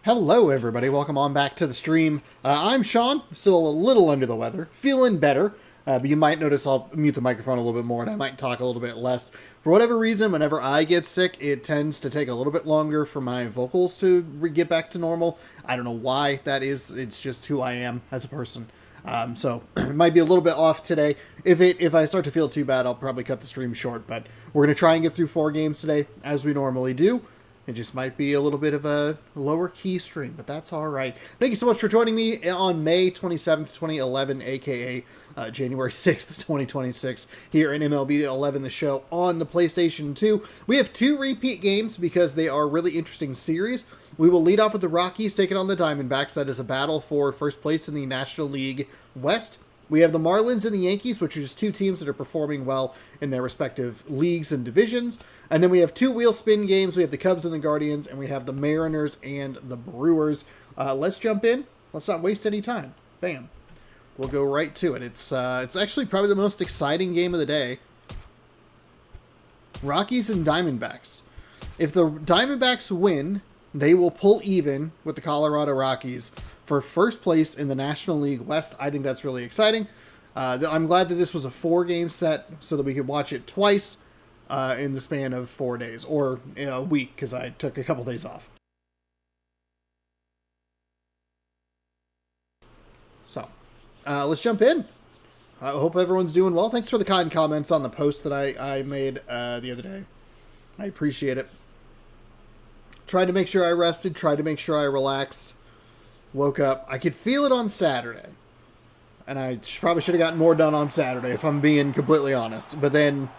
Hello, everybody. Welcome on back to the stream. I'm Sean, still a little under the weather, feeling better, but you might notice I'll mute the microphone a little bit more and I might talk a little bit less. For whatever reason, whenever I get sick, it tends to take a little bit longer for my vocals to get back to normal. I don't know why that is. It's just who I am as a person. So it might be a little bit off today. If I start to feel too bad, I'll probably cut the stream short, but we're going to try and get through 4 games today, as we normally do. It just might be a little bit of a lower key stream, but that's all right. Thank you so much for joining me on May 27th, 2011, aka January 6th, 2026, here in MLB 11, the show on the PlayStation 2. We have 2 repeat games because they are really interesting series. We will lead off with the Rockies taking on the Diamondbacks. That is a battle for first place in the National League West. We have the Marlins and the Yankees, which are just 2 teams that are performing well in their respective leagues and divisions. And then we have 2 wheel spin games. We have the Cubs and the Guardians, and we have the Mariners and the Brewers. Let's jump in. Let's not waste any time. Bam. We'll go right to it. It's actually probably the most exciting game of the day. Rockies and Diamondbacks. If the Diamondbacks win, they will pull even with the Colorado Rockies for first place in the National League West. I think that's really exciting. I'm glad that this was a 4-game set so that we could watch it twice in the span of 4 days, or a week, because I took a couple days off. So, let's jump in. I hope everyone's doing well. Thanks for the kind comments on the post that I made the other day. I appreciate it. Tried to make sure I rested, tried to make sure I relaxed. Woke up. I could feel it on Saturday. And I probably should have gotten more done on Saturday, if I'm being completely honest. But then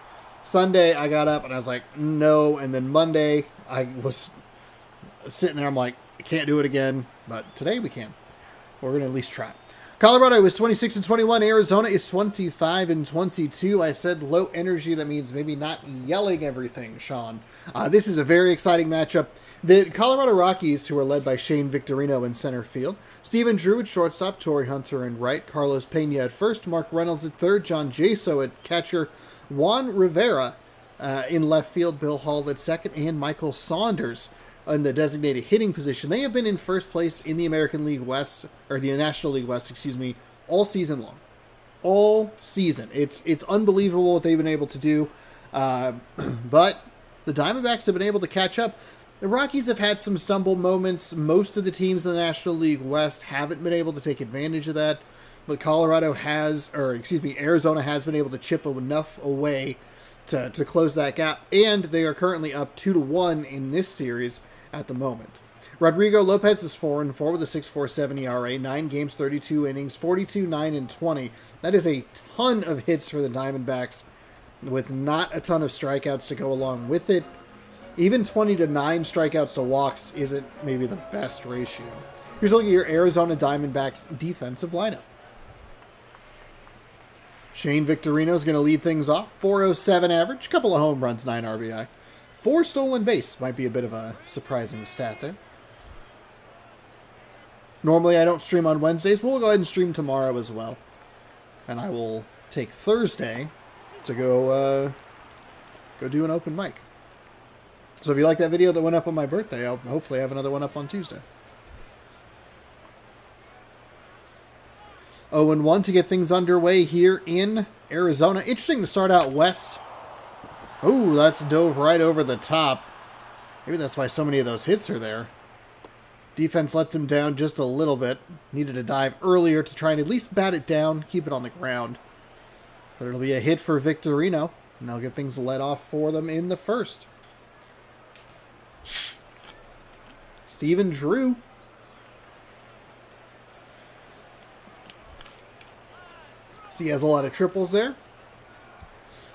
Sunday, I got up and I was like, no. And then Monday, I was sitting there. I'm like, I can't do it again. But today we can. We're going to at least try. Colorado is 26-21. Arizona is 25-22. I said low energy. That means maybe not yelling everything, Sean. This is a very exciting matchup. The Colorado Rockies, who are led by Shane Victorino in center field, Stephen Drew at shortstop, Torrey Hunter in right, Carlos Pena at first, Mark Reynolds at third, John Jaso at catcher, Juan Rivera in left field, Bill Hall at second, and Michael Saunders in the designated hitting position. They have been in first place in the American League West, or the National League West, all season long. All season. It's unbelievable what they've been able to do. But the Diamondbacks have been able to catch up. The Rockies have had some stumble moments. Most of the teams in the National League West haven't been able to take advantage of that. But Arizona has been able to chip enough away to close that gap. And they are currently up 2-1 in this series at the moment. Rodrigo Lopez is 4-4 with a 6.47 ERA, 9 games, 32 innings, 42, 9, and 20. That is a ton of hits for the Diamondbacks with not a ton of strikeouts to go along with it. Even 20 to 9 strikeouts to walks isn't maybe the best ratio. Here's a look at your Arizona Diamondbacks defensive lineup. Shane Victorino is going to lead things off. 407 average, couple of home runs, 9 RBI. 4 stolen base might be a bit of a surprising stat there. Normally I don't stream on Wednesdays, but we'll go ahead and stream tomorrow as well. And I will take Thursday to go do an open mic. So if you like that video that went up on my birthday, I'll hopefully have another one up on Tuesday. 0-1 to get things underway here in Arizona. Interesting to start out west. Oh, that's dove right over the top. Maybe that's why so many of those hits are there. Defense lets him down just a little bit. Needed to dive earlier to try and at least bat it down, keep it on the ground. But it'll be a hit for Victorino, and they'll get things let off for them in the first. Stephen Drew. See, he has a lot of triples there.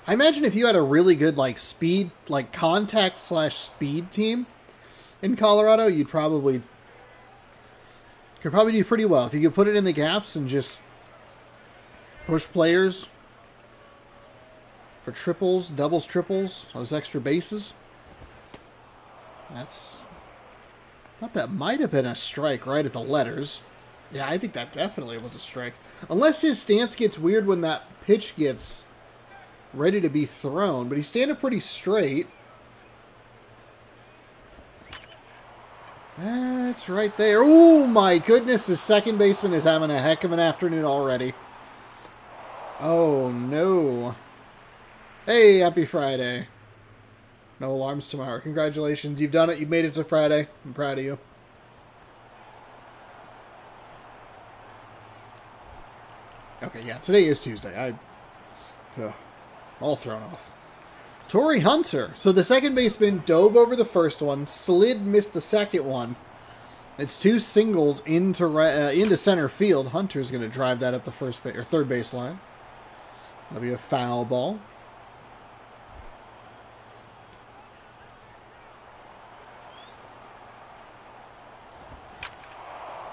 I imagine if you had a really good speed, contact/speed team in Colorado, you could probably do pretty well. If you could put it in the gaps and just push players for triples, doubles, triples, those extra bases. Thought that might have been a strike right at the letters. Yeah, I think that definitely was a strike. Unless his stance gets weird when that pitch gets ready to be thrown. But he's standing pretty straight. That's right there. Oh my goodness, the second baseman is having a heck of an afternoon already. Oh no. Hey, happy Friday. No alarms tomorrow. Congratulations, you've done it. You've made it to Friday. I'm proud of you. Okay, yeah, today is Tuesday. All thrown off. Torrey Hunter. So the second baseman dove over the first one, missed the second one. It's two singles into center field. Hunter's going to drive that up the third base line. That'll be a foul ball.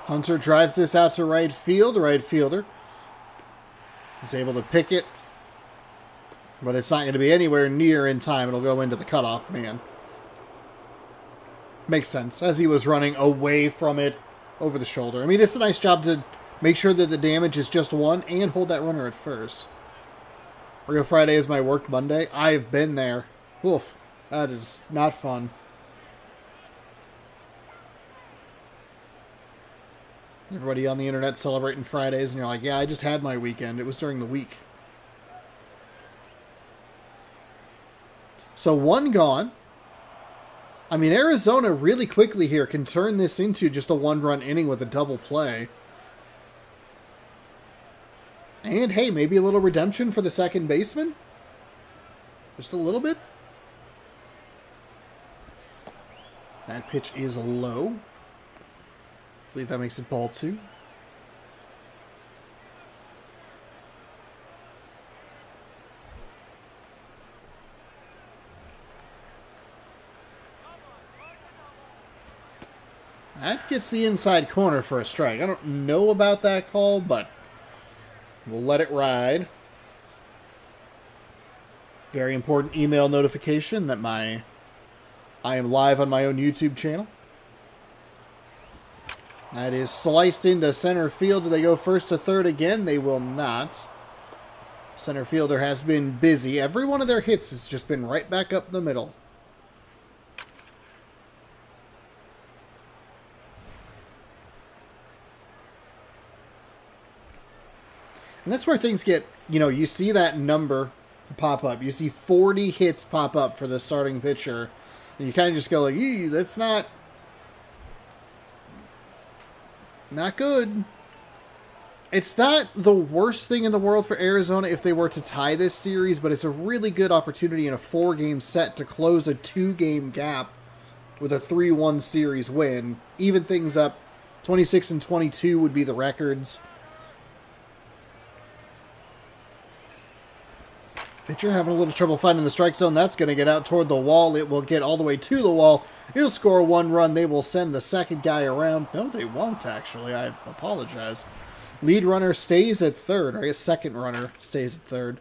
Hunter drives this out to right field. Right fielder is able to pick it, but it's not going to be anywhere near in time. It'll go into the cutoff man. Makes sense, as he was running away from it over the shoulder. I mean, it's a nice job to make sure that the damage is just one and hold that runner at first. Real Friday is my work Monday. I've been there. Oof, that is not fun. Everybody on the internet celebrating Fridays, and you're like, yeah, I just had my weekend. It was during the week. So one gone. I mean, Arizona really quickly here can turn this into just a one-run inning with a double play. And, hey, maybe a little redemption for the second baseman? Just a little bit. That pitch is low. I believe that makes it ball 2. That gets the inside corner for a strike. I don't know about that call, but we'll let it ride. Very important email notification that I am live on my own YouTube channel. That is sliced into center field. Do they go first to third again? They will not. Center fielder has been busy. Every one of their hits has just been right back up the middle. And that's where things get, you see that number pop up. You see 40 hits pop up for the starting pitcher. And you kind of just go like, eee, that's not good. It's not the worst thing in the world for Arizona if they were to tie this series, but it's a really good opportunity in a 4-game set to close a 2-game gap with a 3-1 series win. Even things up. 26 and 22 would be the records. Pitcher having a little trouble finding the strike zone. That's going to get out toward the wall. It will get all the way to the wall. It'll score 1 run. They will send the second guy around. No, they won't, actually. I apologize. Lead runner stays at third. Or I guess second runner stays at third.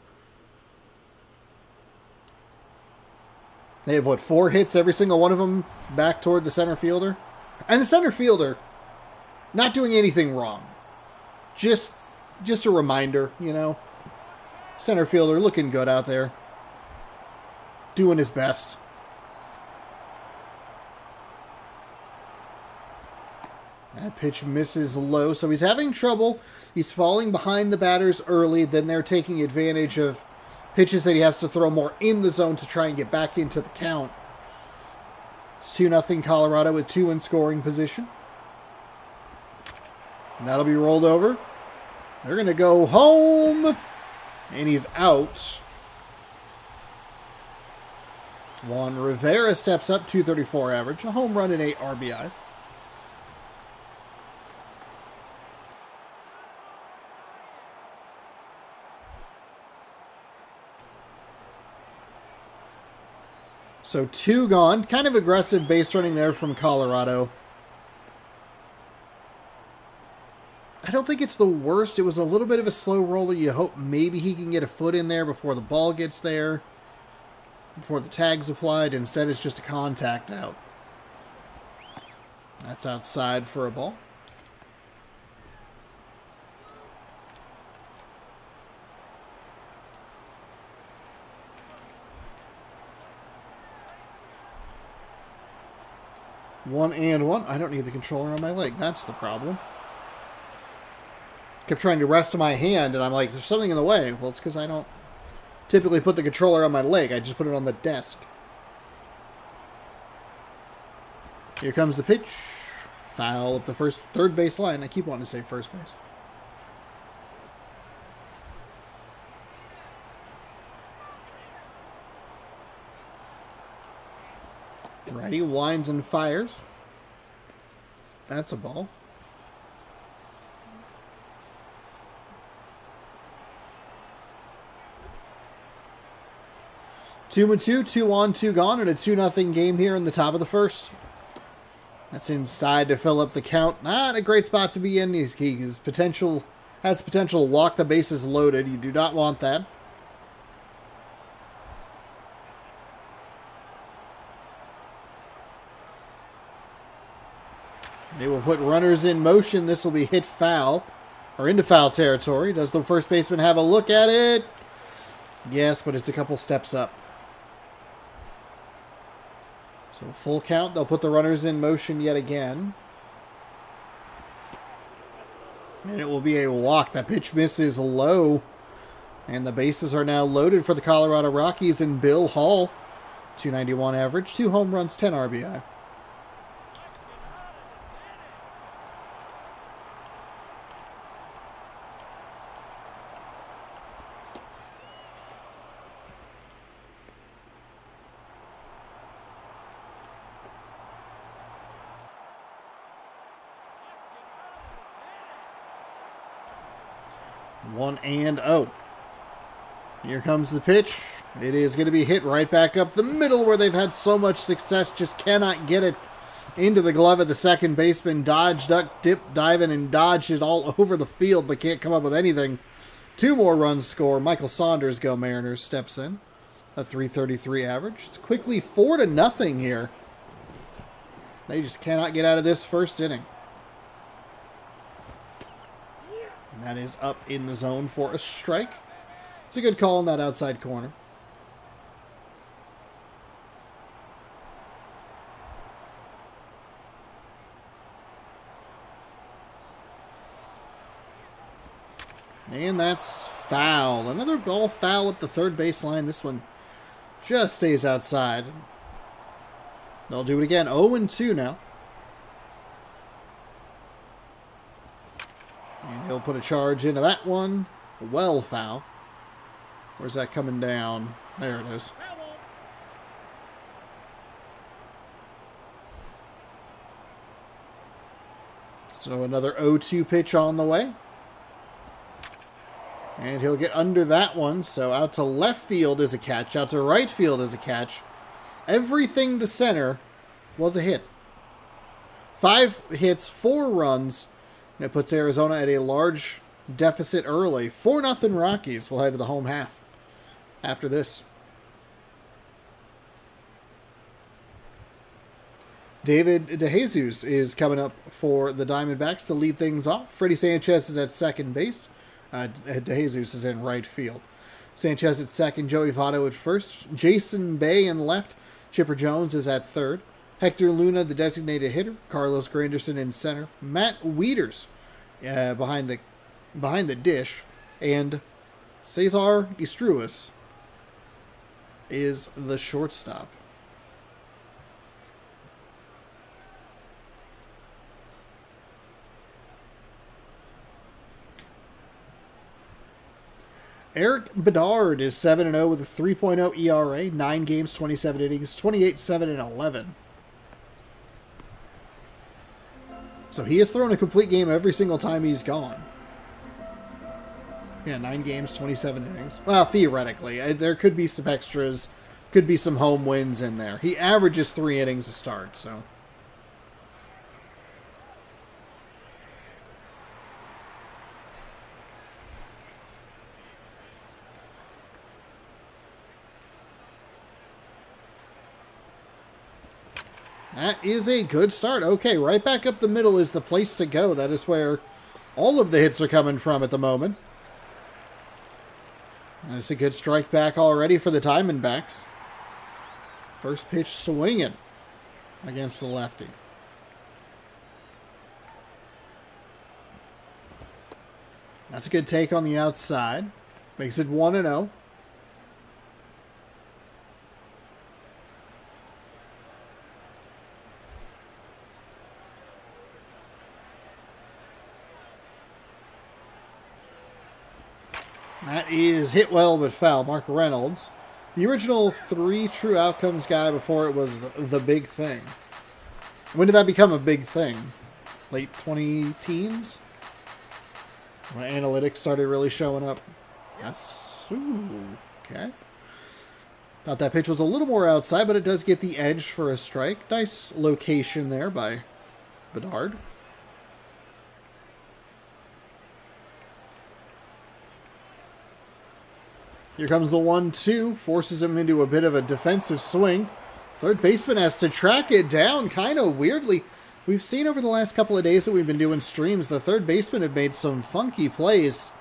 They have, 4 hits, every single one of them back toward the center fielder? And the center fielder, not doing anything wrong. Just a reminder, Center fielder looking good out there. Doing his best. That pitch misses low, so he's having trouble. He's falling behind the batters early. Then they're taking advantage of pitches that he has to throw more in the zone to try and get back into the count. It's 2-0 Colorado with 2 in scoring position. And that'll be rolled over. They're going to go home. And he's out. Juan Rivera steps up, 234 average. A home run and 8 RBI. So 2 gone. Kind of aggressive base running there from Colorado. I don't think it's the worst. It was a little bit of a slow roller. You hope maybe he can get a foot in there before the ball gets there. Before the tag's applied. Instead, it's just a contact out. That's outside for a ball. 1-1. I don't need the controller on my leg. That's the problem. Kept trying to rest my hand, and I'm like, there's something in the way. Well, it's because I don't typically put the controller on my leg. I just put it on the desk. Here comes the pitch. Foul at the third base line. I keep wanting to say first base. Righty winds and fires. That's a ball. Two and two, 2 on, 2 gone, and a 2-0 game here in the top of the first. That's inside to fill up the count. Not a great spot to be in. He has potential to walk the bases loaded. You do not want that. They will put runners in motion. This will be hit foul, or into foul territory. Does the first baseman have a look at it? Yes, but it's a couple steps up. So full count. They'll put the runners in motion yet again. And it will be a walk. That pitch misses low. And the bases are now loaded for the Colorado Rockies and Bill Hall. 291 average, 2 home runs, 10 RBI. One and oh. Here comes the pitch. It is going to be hit right back up the middle where they've had so much success. Just cannot get it into the glove of the second baseman. Dodge, duck, dip, diving, and dodged it all over the field, but can't come up with anything. 2 more runs score. Michael Saunders, go Mariners, steps in. A 333 average. It's quickly 4-0 here. They just cannot get out of this first inning. And that is up in the zone for a strike. It's a good call in that outside corner. And that's foul. Another ball foul at the third baseline. This one just stays outside. They'll do it again. 0-2 now. And he'll put a charge into that one. Well foul. Where's that coming down? There it is. So another 0-2 pitch on the way. And he'll get under that one. So out to left field is a catch. Out to right field is a catch. Everything to center was a hit. 5 hits, 4 runs. And it puts Arizona at a large deficit early. 4-0 Rockies will head to the home half after this. David DeJesus is coming up for the Diamondbacks to lead things off. Freddie Sanchez is at second base. DeJesus is in right field. Sanchez at second, Joey Votto at first, Jason Bay in left, Chipper Jones is at third, Hector Luna, the designated hitter, Carlos Granderson in center, Matt Wieters behind the dish, and Cesar Istruis is the shortstop. Eric Bedard is 7-0 with a 3.0 ERA, 9 games, 27 innings, 28-7-11. So he has thrown a complete game every single time he's gone. Yeah, 9 games, 27 innings. Well, theoretically, there could be some extras, could be some home wins in there. He averages 3 innings a start, so... That is a good start. Okay, right back up the middle is the place to go. That is where all of the hits are coming from at the moment. And it's a good strike back already for the Diamondbacks. First pitch swinging against the lefty. That's a good take on the outside. Makes it 1-0. That is hit well but foul. Mark Reynolds, the original 3 true outcomes guy before it was the big thing. When did that become a big thing? Late 20-teens? When analytics started really showing up. That's... Ooh, okay. Thought that pitch was a little more outside, but it does get the edge for a strike. Nice location there by Bedard. Here comes the 1-2. Forces him into a bit of a defensive swing. Third baseman has to track it down kind of weirdly. We've seen over the last couple of days that we've been doing streams, the third baseman have made some funky plays.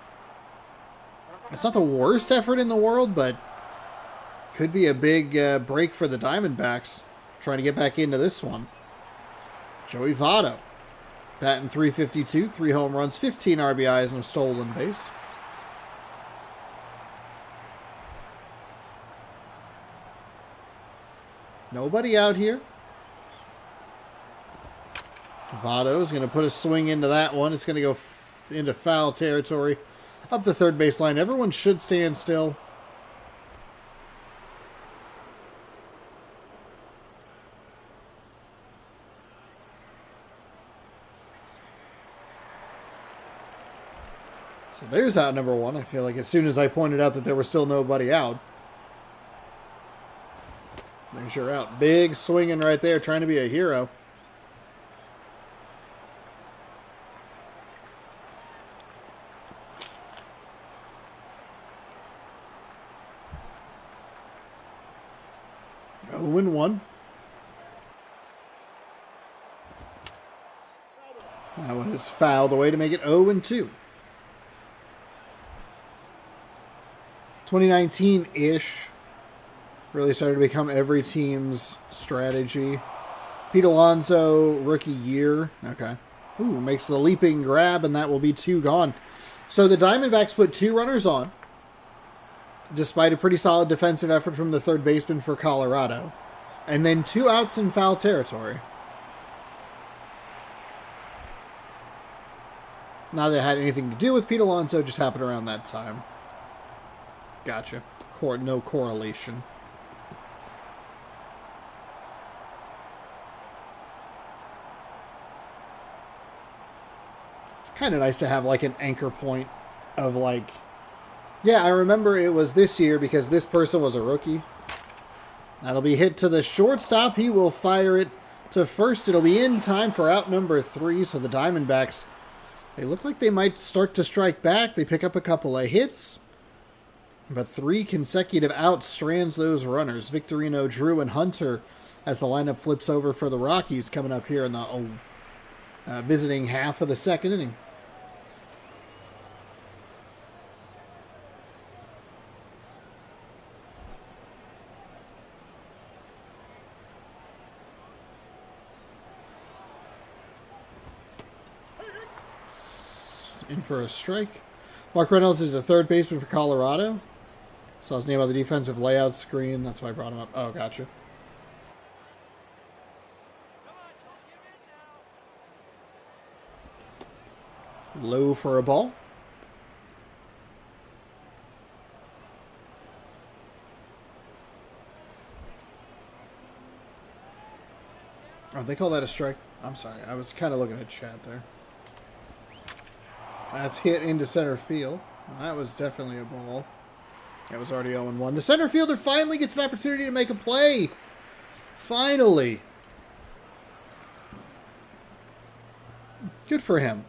It's not the worst effort in the world, but could be a big break for the Diamondbacks. Trying to get back into this one. Joey Votto. Batting .352, 3 home runs, 15 RBIs, and a stolen base. Nobody out here. Votto is going to put a swing into that one. It's going to go into foul territory. Up the third baseline. Everyone should stand still. So there's out number 1. I feel like as soon as I pointed out that there was still nobody out. There's your out. Big swinging right there, trying to be a hero. Oh, 1. That one is fouled away to make it 0-2. 2019-ish. Really started to become every team's strategy. Pete Alonso, rookie year. Okay. Ooh, makes the leaping grab, and that will be 2 gone. So the Diamondbacks put 2 runners on, despite a pretty solid defensive effort from the third baseman for Colorado. And then 2 outs in foul territory. Not that it had anything to do with Pete Alonso, just happened around that time. Gotcha. No correlation. Kind of nice to have like an anchor point of like, yeah, I remember it was this year because this person was a rookie. That'll be hit to the shortstop. He will fire it to first. It'll be in time for out number 3. So the Diamondbacks, they look like they might start to strike back. They pick up a couple of hits, but 3 consecutive outs strands those runners. Victorino, Drew, and Hunter as the lineup flips over for the Rockies coming up here in the visiting half of the second inning. In for a strike. Mark Reynolds is a third baseman for Colorado. Saw his name on the defensive layout screen. That's why I brought him up. Oh, gotcha. Low for a ball. Oh, they call that a strike? I'm sorry. I was kind of looking at chat there. That's hit into center field. Well, that was definitely a ball. It was already 0-1. The center fielder finally gets an opportunity to make a play. Finally. Good for him.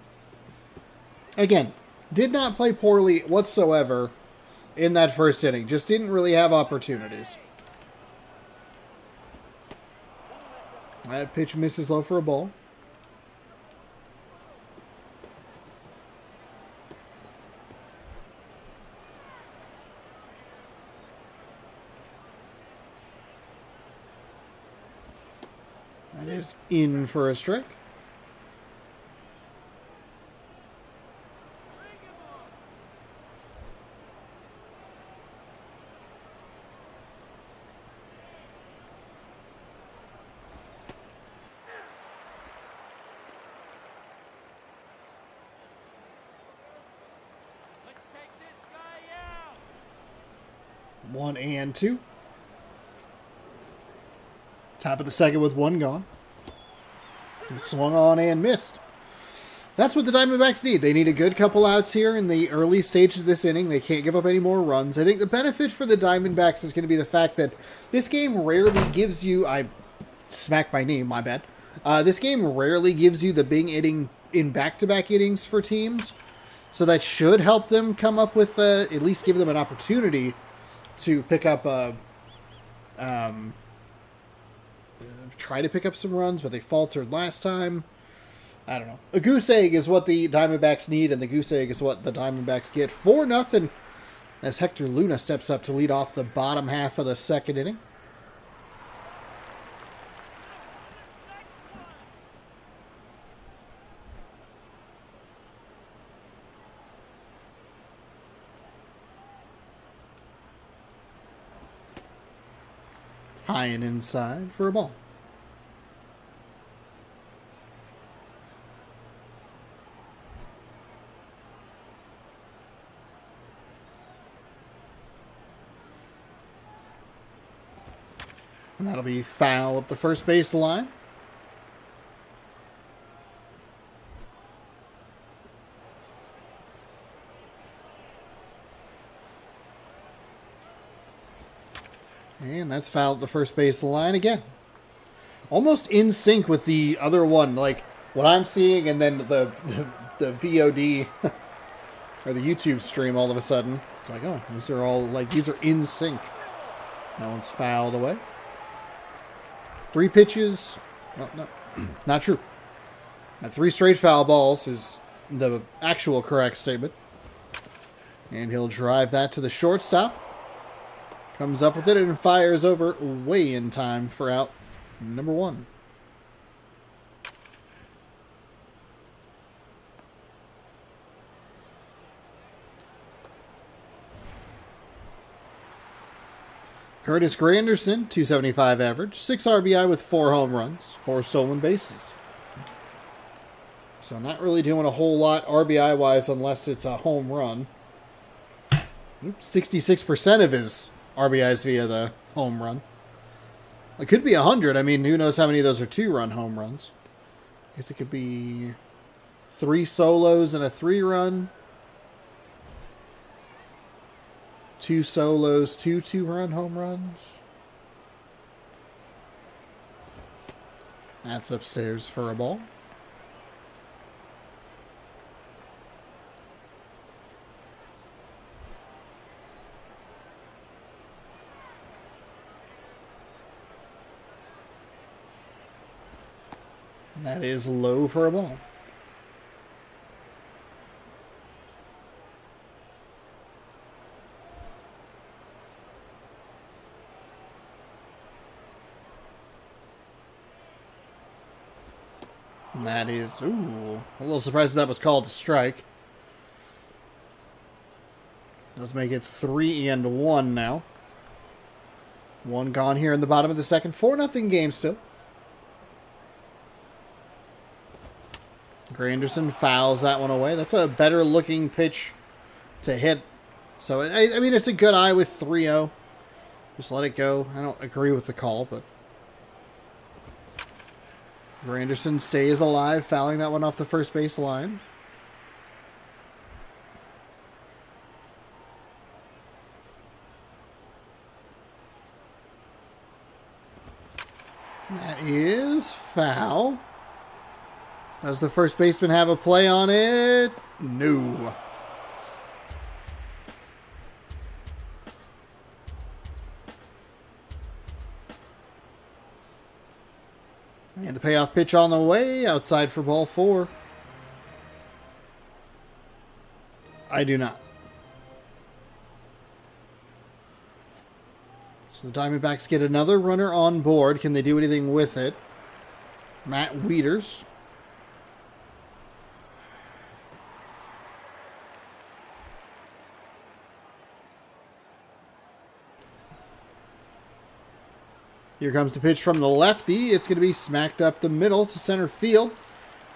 Again, did not play poorly whatsoever in that first inning. Just didn't really have opportunities. That pitch misses low for a ball. That is in for a strike. 1-2. Top of the second with one gone. And swung on and missed. That's what the Diamondbacks need. They need a good couple outs here in the early stages of this inning. They can't give up any more runs. I think the benefit for the Diamondbacks is going to be the fact that this game rarely gives you... I smacked my knee, my bad. This game rarely gives you the big inning in back-to-back innings for teams. So that should help them come up with... at least give them an opportunity to pick up... try to pick up some runs, but they faltered last time. I don't know. A goose egg is what the Diamondbacks need, and the goose egg is what the Diamondbacks get. 4-0 as Hector Luna steps up to lead off the bottom half of the second inning. High and inside for a ball. And that'll be foul up the first base line. And that's foul at the first base line again. Almost in sync with the other one. Like, what I'm seeing and then the VOD or the YouTube stream all of a sudden. It's like, oh, these are all, like, these are in sync. That one's fouled away. 3 pitches. Well, no, not true. Now, 3 straight foul balls is the actual correct statement. And he'll drive that to the shortstop. Comes up with it and fires over way in time for out number 1. Curtis Granderson, 275 average, 6 RBI with 4 home runs, 4 stolen bases. So not really doing a whole lot RBI-wise unless it's a home run. 66% of his RBIs via the home run. It could be 100. I mean, who knows how many of those are 2-run home runs. I guess it could be 3 solos and a 3-run. 2 solos, 2 2-run home runs. That's upstairs for a ball. That is low for a ball. And that is, ooh, a little surprised that was called a strike. Does make it 3-1 now. 1 gone here in the bottom of the second. 4-0 game still. Granderson fouls that one away. That's a better looking pitch to hit. So, I mean, it's a good eye with 3-0. Just let it go. I don't agree with the call, but Granderson stays alive, fouling that one off the first base line. That is foul. Does the first baseman have a play on it? No. And the payoff pitch on the way, outside for ball 4. I do not. So the Diamondbacks get another runner on board. Can they do anything with it? Matt Wieters. Here comes the pitch from the lefty. It's going to be smacked up the middle to center field.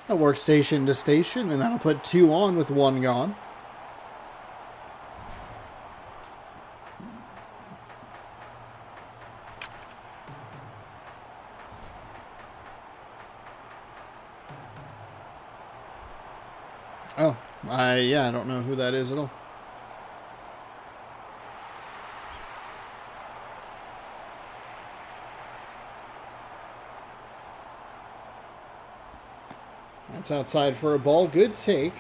A workstation to station, and that'll put 2 on with 1 gone. Oh, yeah, I don't know who that is at all. That's outside for a ball. Good take.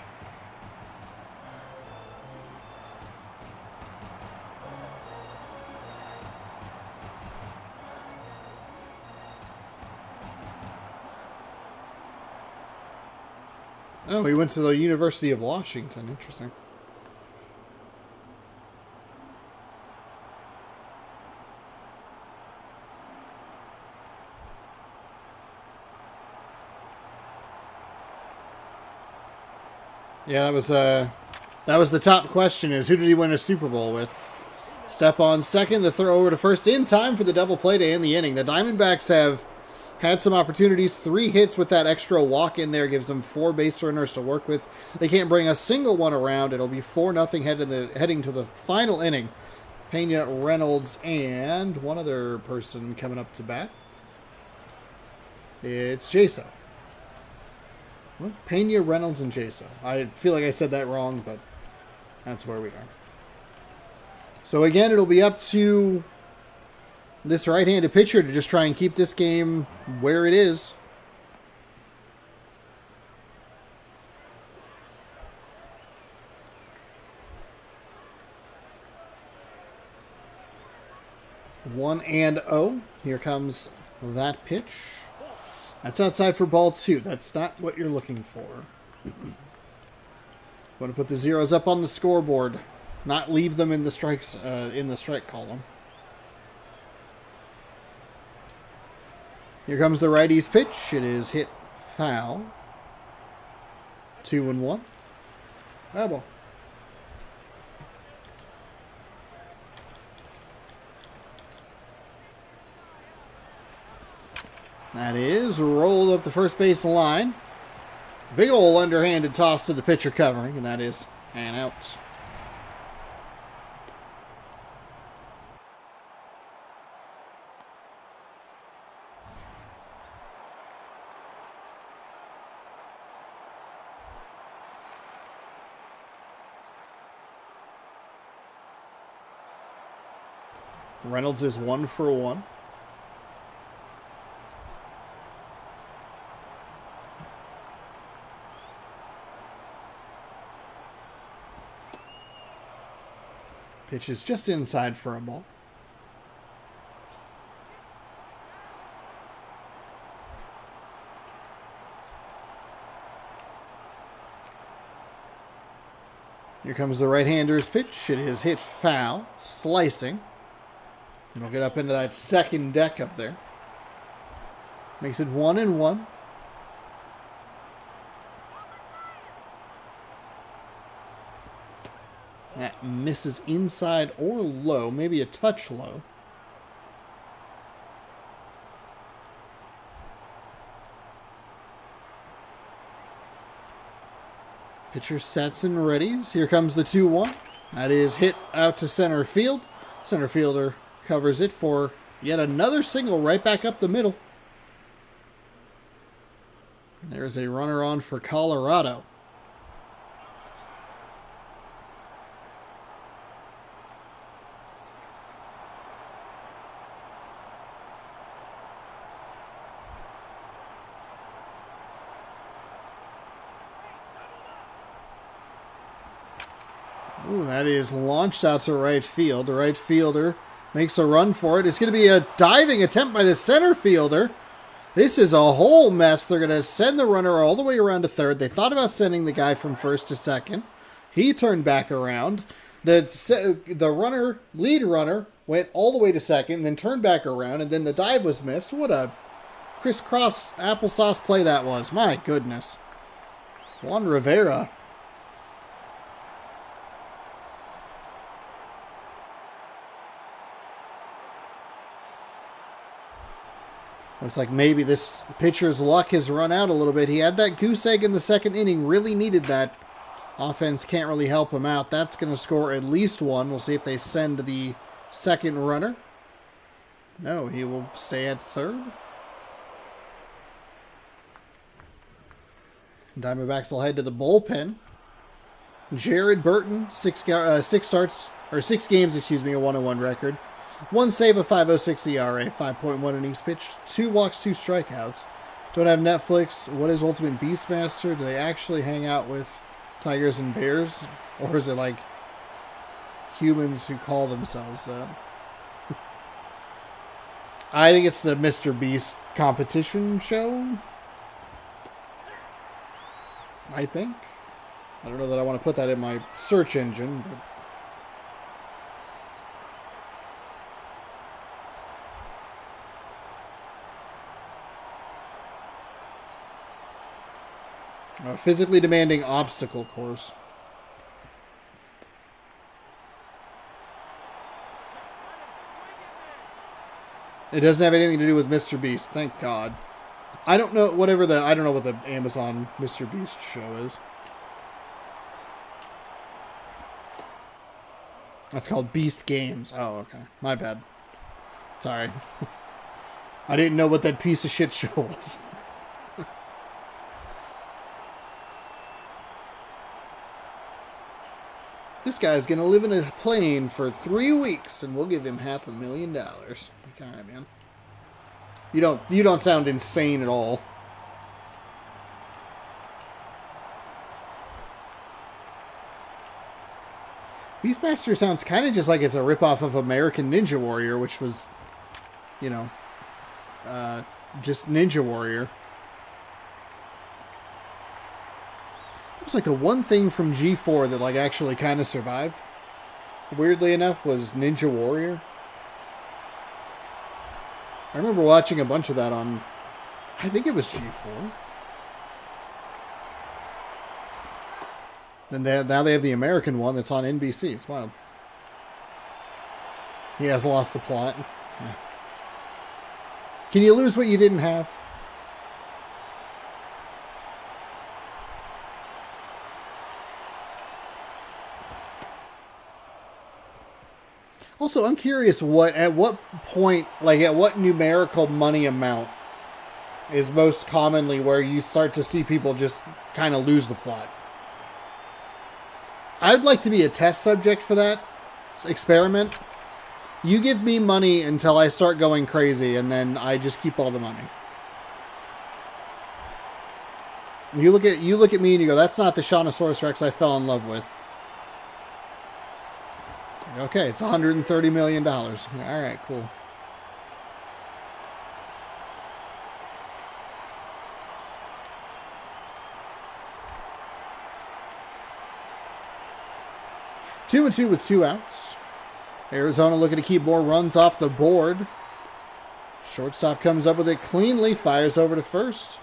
Oh, he went to the University of Washington. Interesting. Yeah, that was the top question: is who did he win a Super Bowl with? Step on second, the throw over to first in time for the double play to end the inning. The Diamondbacks have had some opportunities. 3 hits with that extra walk in there gives them 4 base runners to work with. They can't bring a single one around. It'll be 4-0 heading to the final inning. Pena, Reynolds, and one other person coming up to bat. It's Jaso. What? Pena, Reynolds, and Jaso. I feel like I said that wrong, but that's where we are. So again, it'll be up to this right-handed pitcher to just try and keep this game where it is. One and 0. Here comes that pitch. That's outside for ball 2. That's not what you're looking for. Want to put the zeros up on the scoreboard, not leave them in the strike column. Here comes the righty's pitch. It is hit foul. 2-1. Foul ball. That is rolled up the first base line. Big ol' underhanded toss to the pitcher covering, and that is an out. Reynolds is 1 for 1. Pitch is just inside for a ball. Here comes the right-hander's pitch. It is hit foul, slicing. It'll get up into that second deck up there. Makes it 1-1. That misses inside or low, maybe a touch low. Pitcher sets and readies. Here comes the 2-1. That is hit out to center field. Center fielder covers it for yet another single right back up the middle. There's a runner on for Colorado. Ooh, that is launched out to right field. The right fielder makes a run for it. It's going to be a diving attempt by the center fielder. This is a whole mess. They're going to send the runner all the way around to third. They thought about sending the guy from first to second. He turned back around. The lead runner, went all the way to second, then turned back around, and then the dive was missed. What a crisscross applesauce play that was. My goodness. Juan Rivera. Looks like maybe this pitcher's luck has run out a little bit. He had that goose egg in the second inning. Really needed that. Offense can't really help him out. That's going to score at least 1. We'll see if they send the second runner. No, he will stay at third. Diamondbacks will head to the bullpen. Jared Burton, six starts, or 6 games, excuse me, a 1-1 record. 1 save, a 5.06 ERA, 5.1 innings pitched, 2 walks, 2 strikeouts. Don't have Netflix. What is Ultimate Beastmaster? Do they actually hang out with tigers and bears? Or is it like humans who call themselves that? I think it's the Mr. Beast competition show. I think. I don't know that I want to put that in my search engine, but a physically demanding obstacle course. It doesn't have anything to do with Mr. Beast, thank God. I don't know what the Amazon Mr. Beast show is. That's called Beast Games. Oh, okay. My bad. Sorry. I didn't know what that piece of shit show was. This guy's gonna live in a plane for 3 weeks, and we'll give him $500,000. All right, man. You don't sound insane at all. Beastmaster sounds kind of just like it's a ripoff of American Ninja Warrior, which was, just Ninja Warrior. It was like the one thing from G4 that like actually kind of survived. Weirdly enough, was Ninja Warrior. I remember watching a bunch of that on, I think it was G4. And now they have the American one that's on NBC. It's wild. He has lost the plot. Yeah. Can you lose what you didn't have? Also, I'm curious at what point, like at what numerical money amount is most commonly where you start to see people just kind of lose the plot. I'd like to be a test subject for that experiment. You give me money until I start going crazy, and then I just keep all the money. You look at me and you go, that's not the Shawnosaurus Rex I fell in love with. Okay, it's $130 million. All right, cool. Two and two with 2 outs. Arizona looking to keep more runs off the board. Shortstop comes up with it cleanly, fires over to first.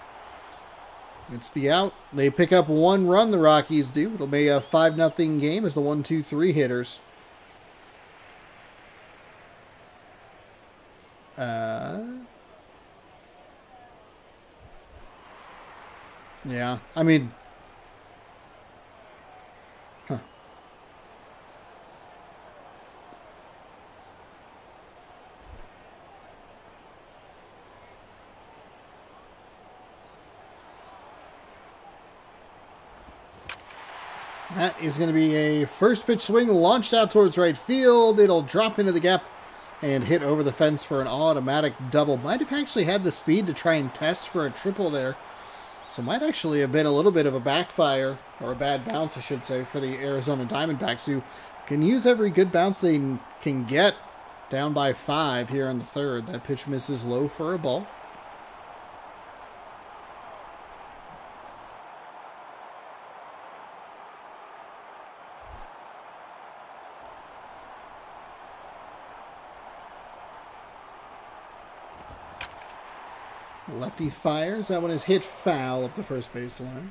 It's the out. They pick up 1 run, the Rockies do. It'll be a 5-0 game as the 1-2-3 hitters. Yeah, I mean... Huh. That is going to be a first pitch swing launched out towards right field. It'll drop into the gap and hit over the fence for an automatic double. Might have actually had the speed to try and test for a triple there. So might actually have been a little bit of a backfire, or a bad bounce, I should say, for the Arizona Diamondbacks, who can use every good bounce they can get. Down by 5 here in the third. That pitch misses low for a ball. Lefty fires. That one is hit foul up the first baseline.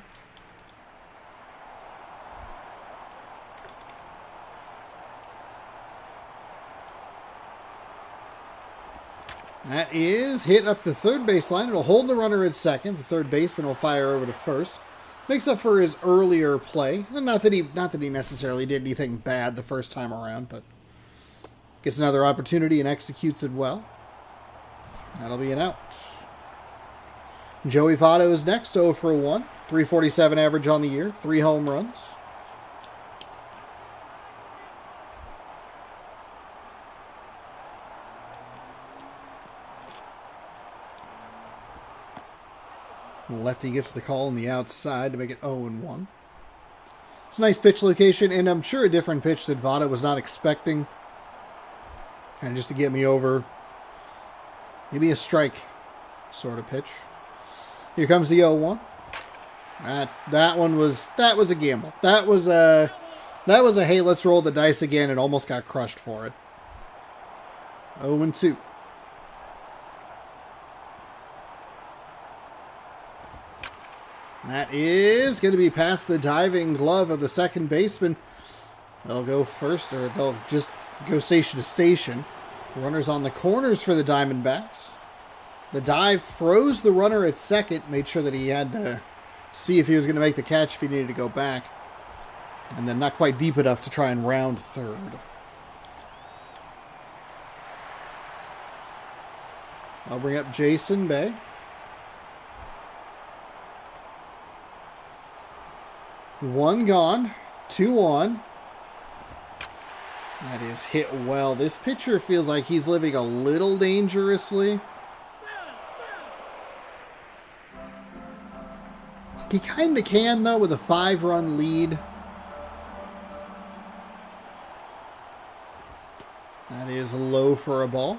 That is hit up the third baseline. It'll hold the runner at second. The third baseman will fire over to first. Makes up for his earlier play. Not that he necessarily did anything bad the first time around, but gets another opportunity and executes it well. That'll be an out. Joey Votto is next, 0 for 1. 347 average on the year, 3 home runs. Lefty gets the call on the outside to make it 0-1. It's a nice pitch location, and I'm sure a different pitch that Votto was not expecting. And just to get me over, maybe a strike sort of pitch. Here comes the 0-1. That was a gamble. That was a hey, let's roll the dice again, and almost got crushed for it. 0-2. That is going to be past the diving glove of the second baseman. They'll go first, or they'll just go station to station. Runners on the corners for the Diamondbacks. The dive froze the runner at second, made sure that he had to see if he was going to make the catch if he needed to go back. And then not quite deep enough to try and round third. I'll bring up Jason Bay. One gone, 2 on. That is hit well. This pitcher feels like he's living a little dangerously. He kind of can, though, with a 5-run lead. That is low for a ball.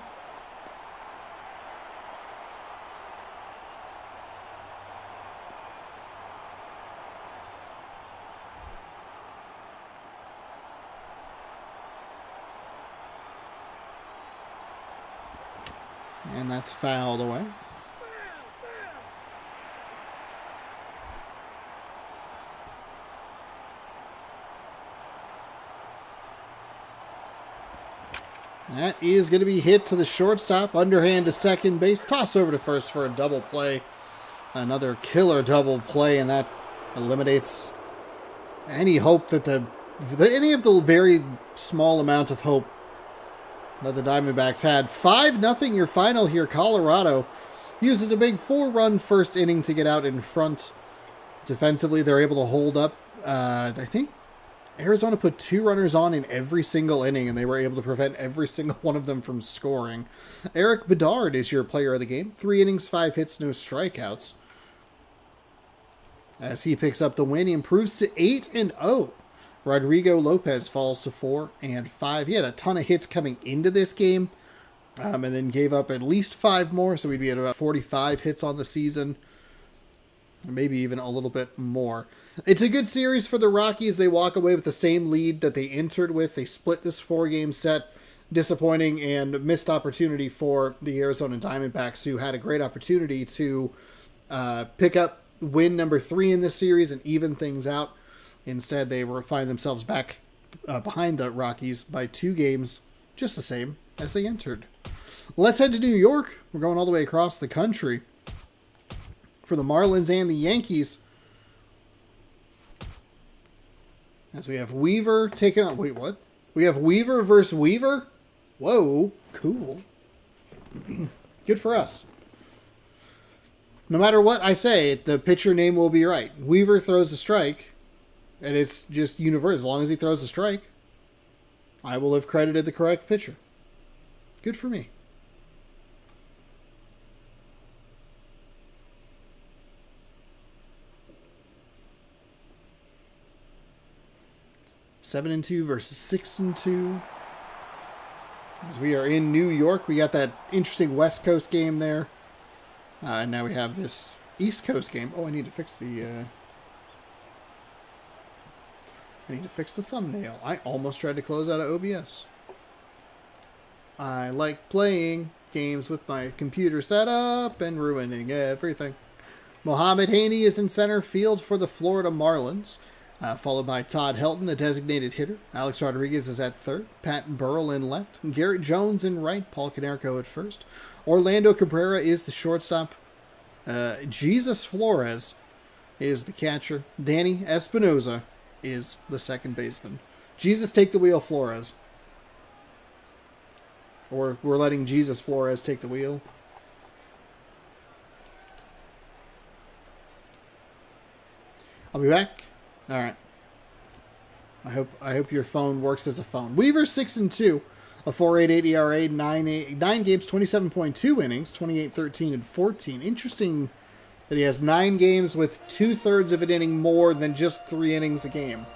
And that's fouled away. That is going to be hit to the shortstop. Underhand to second base. Toss over to first for a double play. Another killer double play, and that eliminates any hope that any of the very small amount of hope that the Diamondbacks had. 5-0 your final here. Colorado uses a big 4-run first inning to get out in front. Defensively, they're able to hold up. I think Arizona put 2 runners on in every single inning, and they were able to prevent every single one of them from scoring. Eric Bedard is your player of the game. 3 innings, 5 hits, no strikeouts. As he picks up the win, he improves to 8-0. Rodrigo Lopez falls to 4-5. He had a ton of hits coming into this game, and then gave up at least 5 more, so we'd be at about 45 hits on the season. Maybe even a little bit more. It's a good series for the Rockies. They walk away with the same lead that they entered with. They split this 4-game set. Disappointing and missed opportunity for the Arizona Diamondbacks, who had a great opportunity to pick up win number 3 in this series and even things out. Instead, they find themselves back behind the Rockies by 2 games, just the same as they entered. Let's head to New York. We're going all the way across the country for the Marlins and the Yankees. As we have Weaver taking on... Wait, what? We have Weaver versus Weaver? Whoa, cool. Good for us. No matter what I say, the pitcher name will be right. Weaver throws a strike, and it's just universal. As long as he throws a strike, I will have credited the correct pitcher. Good for me. 7-2 versus 6-2. As we are in New York, we got that interesting West Coast game there. And now we have this East Coast game. Oh, I need to fix the thumbnail. I almost tried to close out of OBS. I like playing games with my computer set up and ruining everything. Mohamed Haney is in center field for the Florida Marlins, followed by Todd Helton, a designated hitter. Alex Rodriguez is at third. Pat Burrell in left. Garrett Jones in right. Paul Konerko at first. Orlando Cabrera is the shortstop. Jesus Flores is the catcher. Danny Espinoza is the second baseman. Jesus, take the wheel, Flores. Or we're letting Jesus Flores take the wheel. I'll be back. All right. I hope your phone works as a phone. Weaver 6-2, a 4.88 ERA, 9 games, 27.2 innings, 28, 13, and 14. Interesting that he has 9 games with 2/3 of an inning more than just 3 innings a game.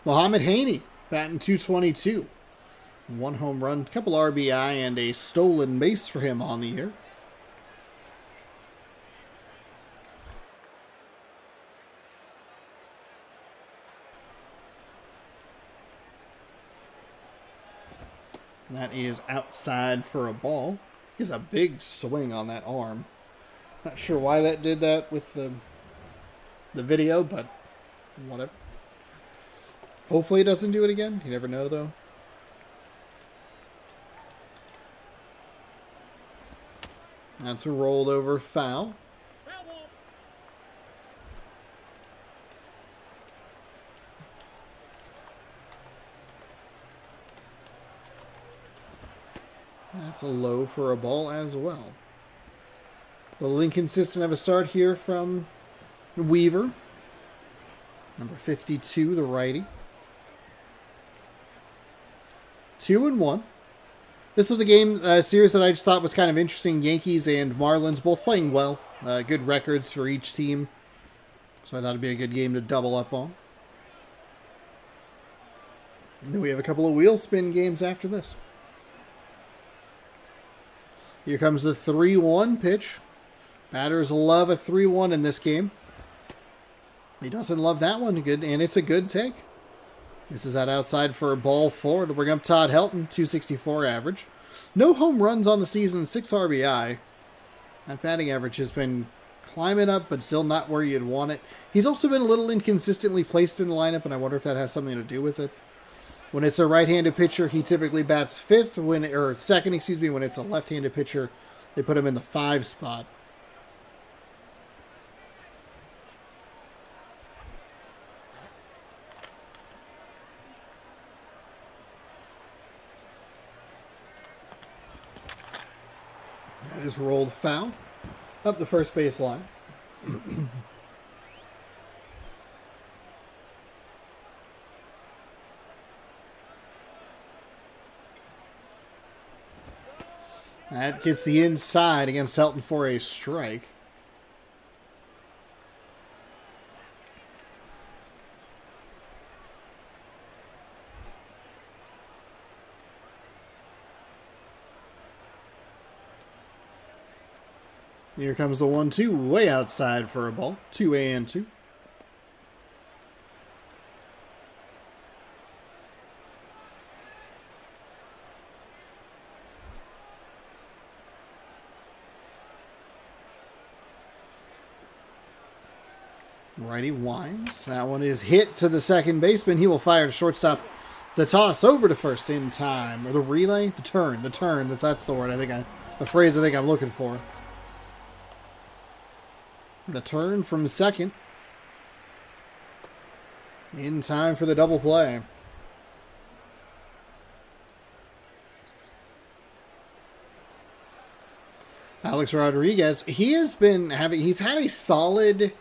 Muhammad Haney, batting .222. 1 home run, couple RBI, and a stolen base for him on the year. That is outside for a ball. He's a big swing on that arm. Not sure why that did that with the video, but whatever. Hopefully it doesn't do it again. You never know, though. That's a rolled over foul. That's a low for a ball as well. A little inconsistent of a start here from Weaver. Number 52, the righty. 2-1. This was a series that I just thought was kind of interesting. Yankees and Marlins both playing well. Good records for each team. So I thought it'd be a good game to double up on. And then we have a couple of wheel spin games after this. Here comes the 3-1 pitch. Batters love a 3-1 in this game. He doesn't love that one, good, and it's a good take. This is that outside for a ball 4 to bring up Todd Helton, .264 average. No home runs on the season, 6 RBI. That batting average has been climbing up, but still not where you'd want it. He's also been a little inconsistently placed in the lineup, and I wonder if that has something to do with it. When it's a right-handed pitcher, he typically bats second, when it's a left-handed pitcher, they put him in the 5 spot. That is rolled foul up the first base line. That gets the inside against Helton for a strike. Here comes the 1-2, way outside for a ball. 2-2. Righty winds. That one is hit to the second baseman. He will fire to shortstop. The toss over to first in time. Or the relay? The turn. That's the word the phrase I think I'm looking for. The turn from second. In time for the double play. Alex Rodriguez, he's had a solid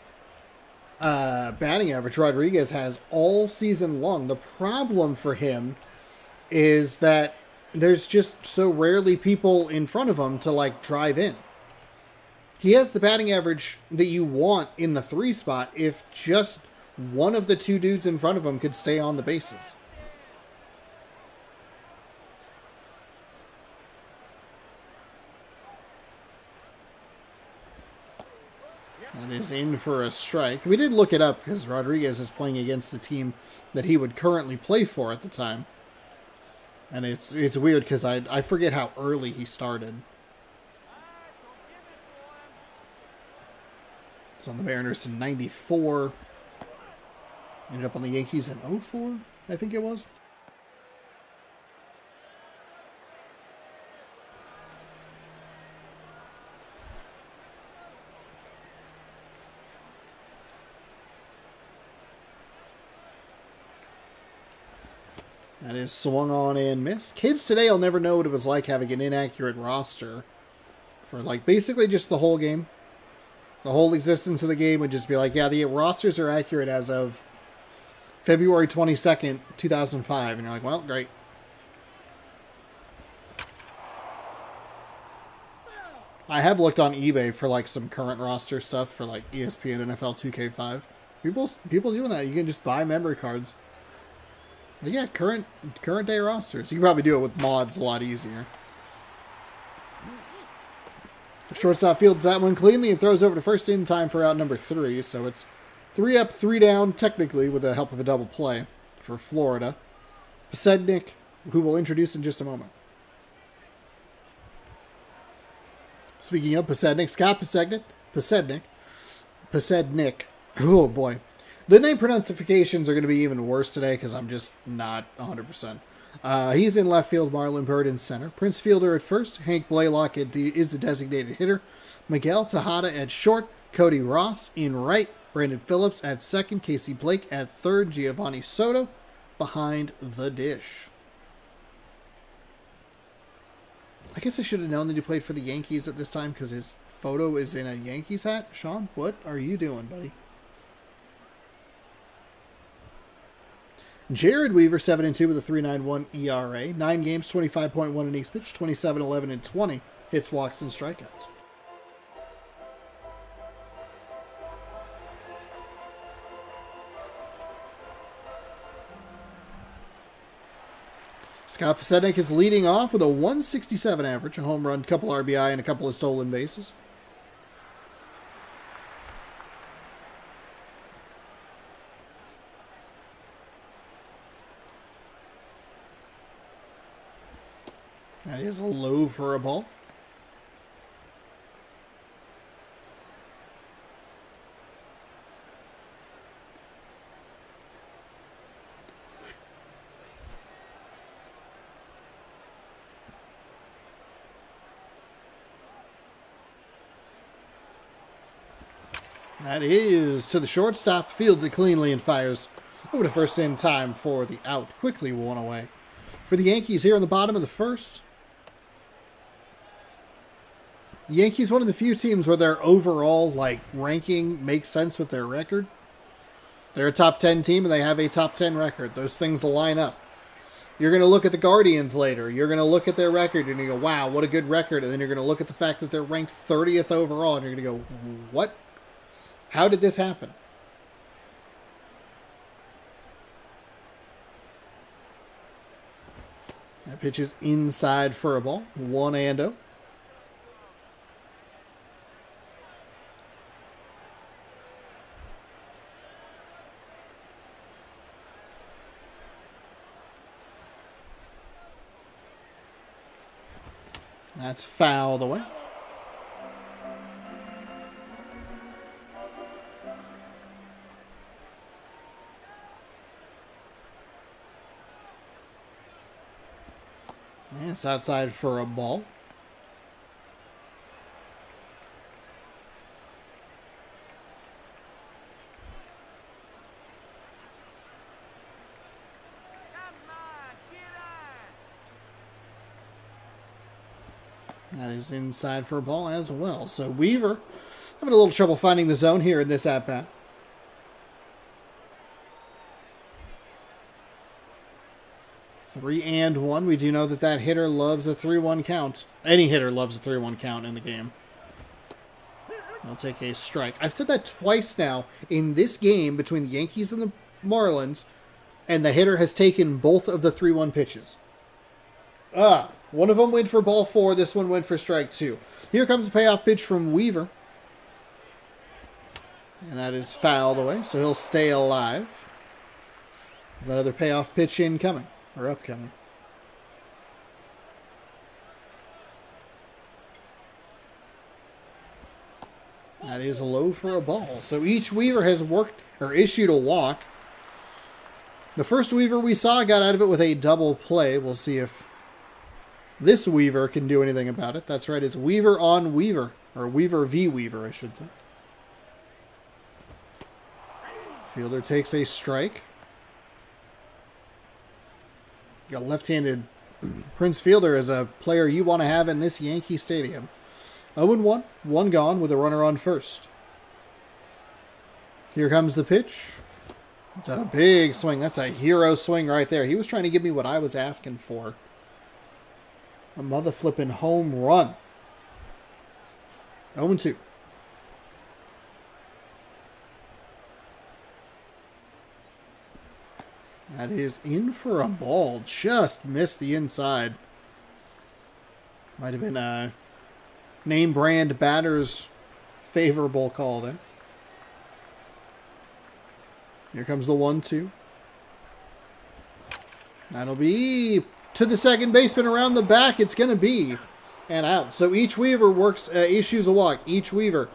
batting average. Rodriguez has all season long. The problem for him is that there's just so rarely people in front of him to drive in. He has the batting average that you want in the 3 spot if just one of the 2 dudes in front of him could stay on the bases. That is in for a strike. We did look it up because Rodriguez is playing against the team that he would currently play for at the time. And it's weird because I forget how early he started. He's on the Mariners in 94. Ended up on the Yankees in 04, I think it was. That is swung on and missed. Kids today will never know what it was like having an inaccurate roster for basically just the whole game. The whole existence of the game would just be yeah, the rosters are accurate as of February 22nd, 2005. And you're well, great. I have looked on eBay for like some current roster stuff for like ESPN NFL 2K5. People doing that. You can just buy memory cards. But yeah, current day rosters. You can probably do it with mods a lot easier. The shortstop fields that one cleanly and throws over to first in time for out number 3. So it's 3 up, 3 down, technically, with the help of a double play for Florida. Posednik, who we'll introduce in just a moment. Speaking of Posednik, Scott Posednik. Oh boy. The name pronunciations are going to be even worse today because I'm just not 100%. He's in left field, Marlon Byrd in center. Prince Fielder at first, Hank Blaylock is the designated hitter. Miguel Tejada at short, Cody Ross in right, Brandon Phillips at second, Casey Blake at third, Giovanni Soto behind the dish. I guess I should have known that he played for the Yankees at this time because his photo is in a Yankees hat. Sean, what are you doing, buddy? Jared Weaver, 7-2 with a 3.91 ERA. 9 games, 25.1 innings pitched, 27, 11, and 20 hits, walks, and strikeouts. Scott Posednik is leading off with a 167 average, a home run, couple RBI, and a couple of stolen bases. That is low for a ball. That is to the shortstop. Fields it cleanly and fires over to first in time for the out. Quickly one away. For the Yankees here on the bottom of the first. The Yankees, one of the few teams where their overall ranking makes sense with their record. They're a top 10 team and they have a top 10 record. Those things line up. You're going to look at the Guardians later. You're going to look at their record and you go, wow, what a good record. And then you're going to look at the fact that they're ranked 30th overall and you're going to go, what? How did this happen? That pitch is inside for a ball. 1-0. That's fouled away. And it's outside for a ball. That is inside for a ball as well. So Weaver having a little trouble finding the zone here in this at-bat. Three and one. We do know that hitter loves a 3-1 count. Any hitter loves a 3-1 count in the game. I'll take a strike. I've said that twice now in this game between the Yankees and the Marlins, and the hitter has taken both of the 3-1 pitches. One of them went for ball 4. This one went for strike 2. Here comes a payoff pitch from Weaver. And that is fouled away, so he'll stay alive. Another payoff pitch incoming, or upcoming. That is low for a ball. So each Weaver has worked or issued a walk. The first Weaver we saw got out of it with a double play. We'll see if this Weaver can do anything about it. That's right, it's Weaver on Weaver. Or Weaver v. Weaver, I should say. Fielder takes a strike. You got left-handed Prince Fielder as a player you want to have in this Yankee Stadium. 0-1, 1 gone with a runner on first. Here comes the pitch. It's a big swing. That's a hero swing right there. He was trying to give me what I was asking for. A mother-flipping home run. 0-2. That is in for a ball. Just missed the inside. Might have been a name brand batter's favorable call there. Here comes the 1-2. That'll be to the second baseman around the back. It's going to be and out. So each Weaver works, issues a walk. Each Weaver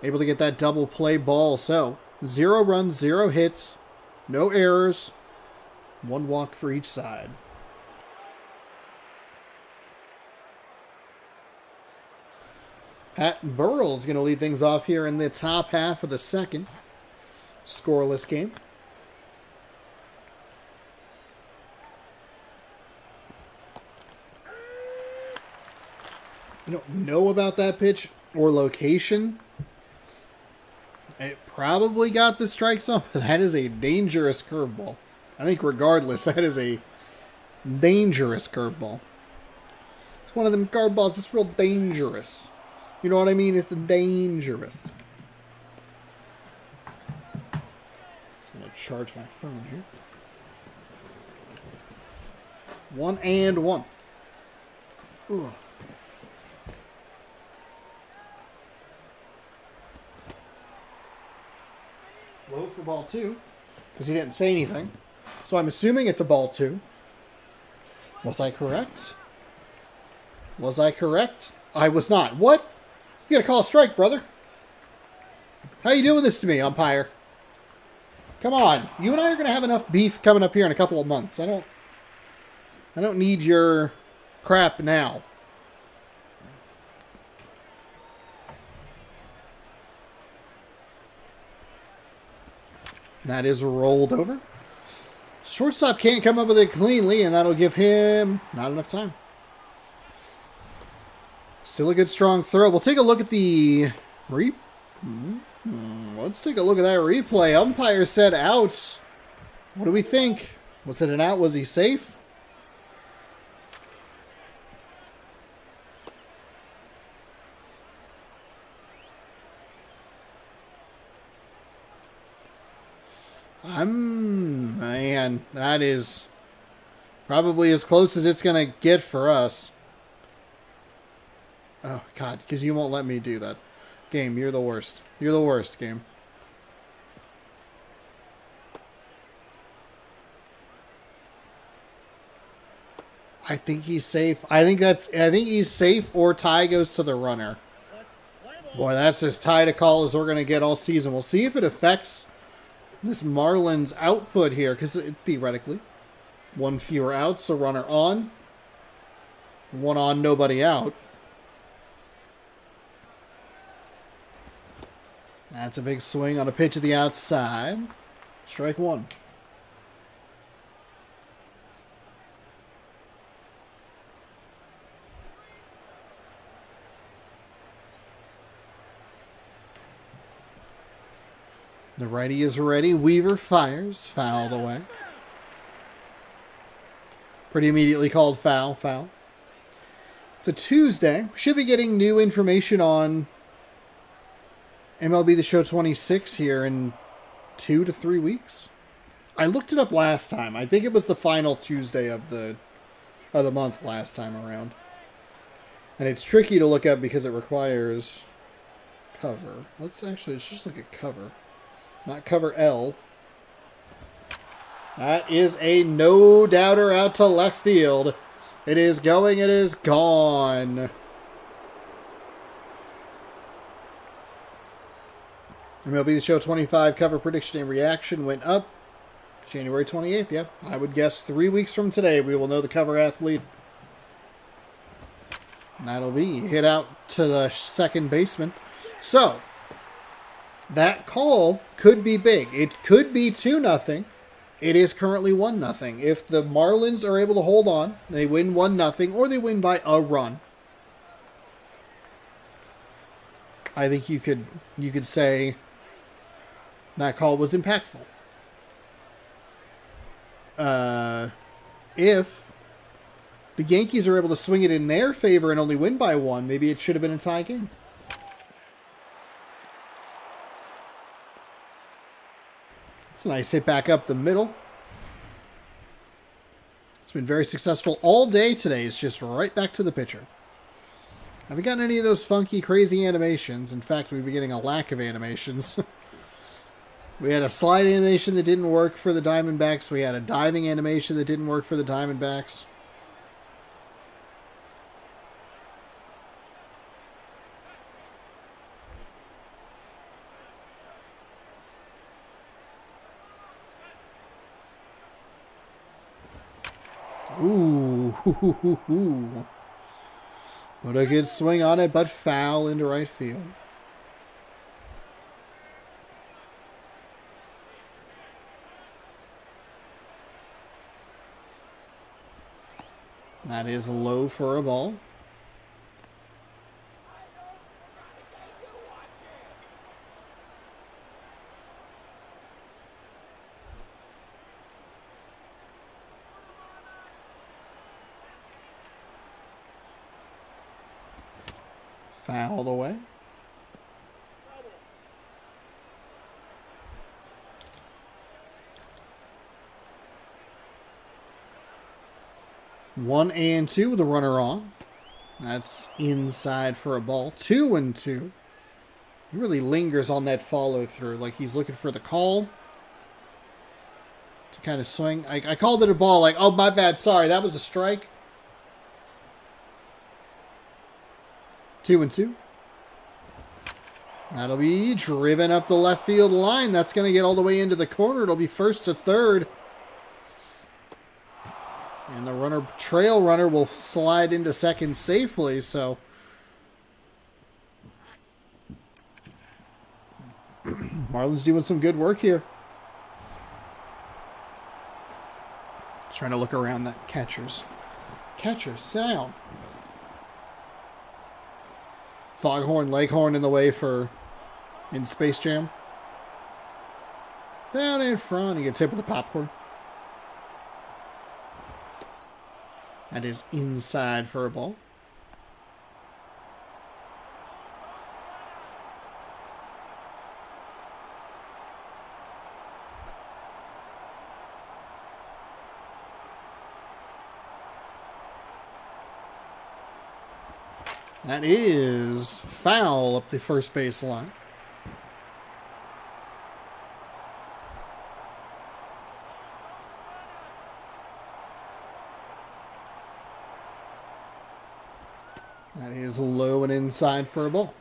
able to get that double play ball. So 0 runs, 0 hits, no errors, 1 walk for each side. Pat Burrell is going to lead things off here in the top half of the second. Scoreless game. I don't know about that pitch or location. It probably got the strike zone. That is a dangerous curveball. I think regardless, that is a dangerous curveball. It's one of them curveballs that's real dangerous. You know what I mean? It's dangerous. Just going to charge my phone here. 1-1. Ooh. Low for ball 2, because he didn't say anything. So I'm assuming it's a ball 2. Was I correct? Was I correct? I was not. What? You gotta call a strike, brother. How you doing this to me, umpire? Come on. You and I are gonna have enough beef coming up here in a couple of months. I don't need your crap now. That is rolled over. Shortstop can't come up with it cleanly, and that'll give him not enough time. Still a good, strong throw. We'll take a look at the Let's take a look at that replay. Umpire said out. What do we think? Was it an out? Was he safe? Man, that is probably as close as it's going to get for us. Oh, God, because you won't let me do that. Game, you're the worst. You're the worst, game. I think he's safe. I think he's safe, or tie goes to the runner. Boy, that's as tight a call as we're going to get all season. We'll see if it affects this Marlins output here, because theoretically, 1 fewer outs, so runner on. 1 on, nobody out. That's a big swing on a pitch at the outside. Strike 1. The righty is ready. Weaver fires. Fouled away. Pretty immediately called foul. Foul. It's a Tuesday. Should be getting new information on MLB The Show 26 here in 2 to 3 weeks. I looked it up last time. I think it was the final Tuesday of the month last time around. And it's tricky to look up because it requires cover. Let's just look at cover. Not cover L. That is a no-doubter out to left field. It is going. It is gone. MLB The Show 25 cover prediction and reaction went up January 28th. Yeah, I would guess 3 weeks from today we will know the cover athlete. And that'll be hit out to the second baseman. So, that call could be big. It could be 2-0. It is currently 1-0. If the Marlins are able to hold on, they win 1-0, or they win by a run, I think you could say that call was impactful. If the Yankees are able to swing it in their favor and only win by 1, maybe it should have been a tie game. It's a nice hit back up the middle. It's been very successful all day today. It's just right back to the pitcher. Haven't gotten any of those funky, crazy animations. In fact, we've been getting a lack of animations. We had a slide animation that didn't work for the Diamondbacks. We had a diving animation that didn't work for the Diamondbacks. Ooh. Put a good swing on it, but foul into right field. That is low for a ball. Fouled away. One and two with a runner on. That's inside for a ball. 2-2. He really lingers on that follow through, like he's looking for the call to kind of swing. I called it a ball, like, oh, my bad, sorry, that was a strike. 2-2. That'll be driven up the left field line. That's going to get all the way into the corner. It'll be first to third. And the trail runner will slide into second safely, so Marlins doing some good work here. Trying to look around that catchers. Catcher, sit down. Foghorn, Leghorn in the way in Space Jam. Down in front, he gets hit with the popcorn. That is inside for a ball. That is foul up the first base line. That is low and inside for a ball.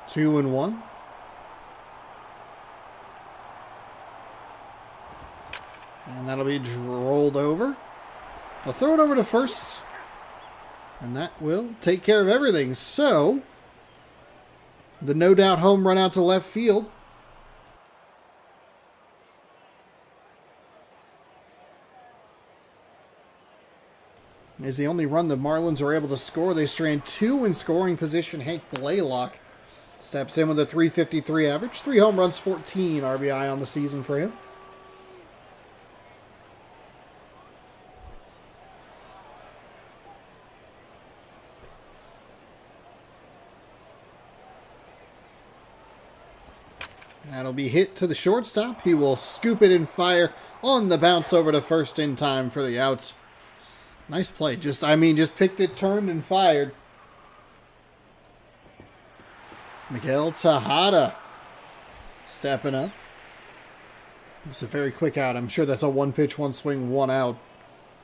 Two and one. And that'll be rolled over. I'll throw it over to first. And that will take care of everything. So, the no doubt home run out to left field is the only run the Marlins are able to score. They strand two in scoring position. Hank Blaylock steps in with a .353 average. 3 home runs, 14 RBI on the season for him. That'll be hit to the shortstop. He will scoop it and fire on the bounce over to first in time for the outs. Nice play. Just picked it, turned, and fired. Miguel Tejada stepping up. It's a very quick out. I'm sure that's a one pitch, one swing, one out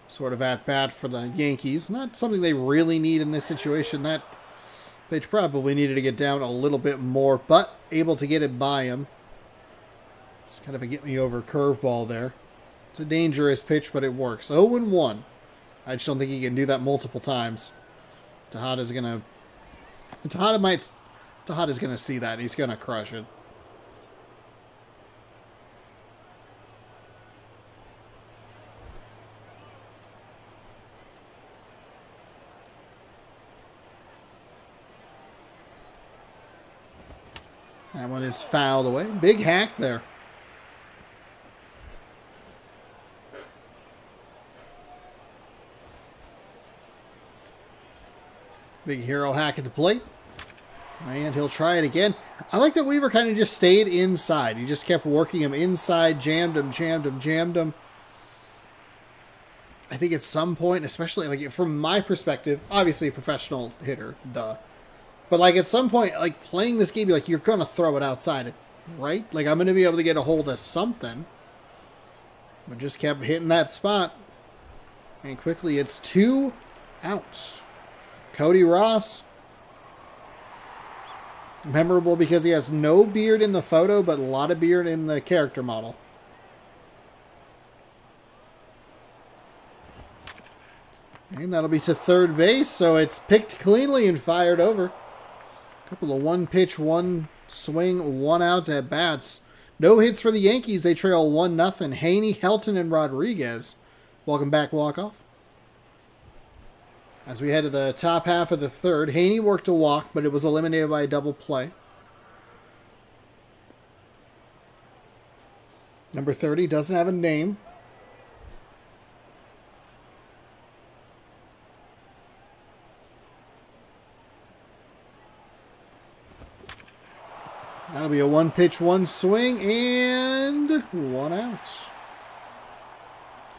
sort of at bat for the Yankees. Not something they really need in this situation. That pitch probably needed to get down a little bit more, but able to get it by him. It's kind of a get-me-over curveball there. It's a dangerous pitch, but it works. 0-1. I just don't think he can do that multiple times. Tejada's gonna see that. He's gonna crush it. That one is fouled away. Big hack there. Big hero hack at the plate. And he'll try it again. I like that Weaver kind of just stayed inside. He just kept working him inside, jammed him, jammed him, jammed him. I think at some point, especially like from my perspective, obviously a professional hitter, duh. But like at some point, like playing this game, like you're going to throw it outside, it's, right? Like I'm going to be able to get a hold of something. But just kept hitting that spot. And quickly it's 2 outs. Cody Ross. Memorable because he has no beard in the photo, but a lot of beard in the character model. And that'll be to third base, so it's picked cleanly and fired over. A couple of one pitch, one swing, 1 out at bats. No hits for the Yankees. They trail 1-0. Haney, Helton, and Rodriguez. Welcome back, walk-off. As we head to the top half of the third, Haney worked a walk, but it was eliminated by a double play. Number 30 doesn't have a name. That'll be a 1 pitch, 1 swing, and 1 out.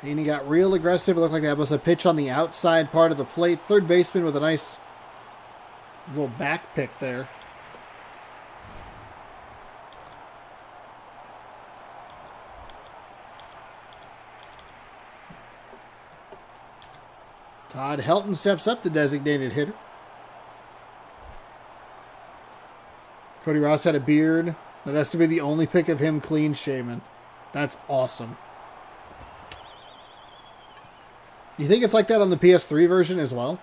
Haney got real aggressive. It looked like that was a pitch on the outside part of the plate. Third baseman with a nice little back pick there. Todd Helton steps up, the designated hitter. Cody Ross had a beard. That has to be the only pick of him clean shaven. That's awesome. You think it's like that on the PS3 version as well?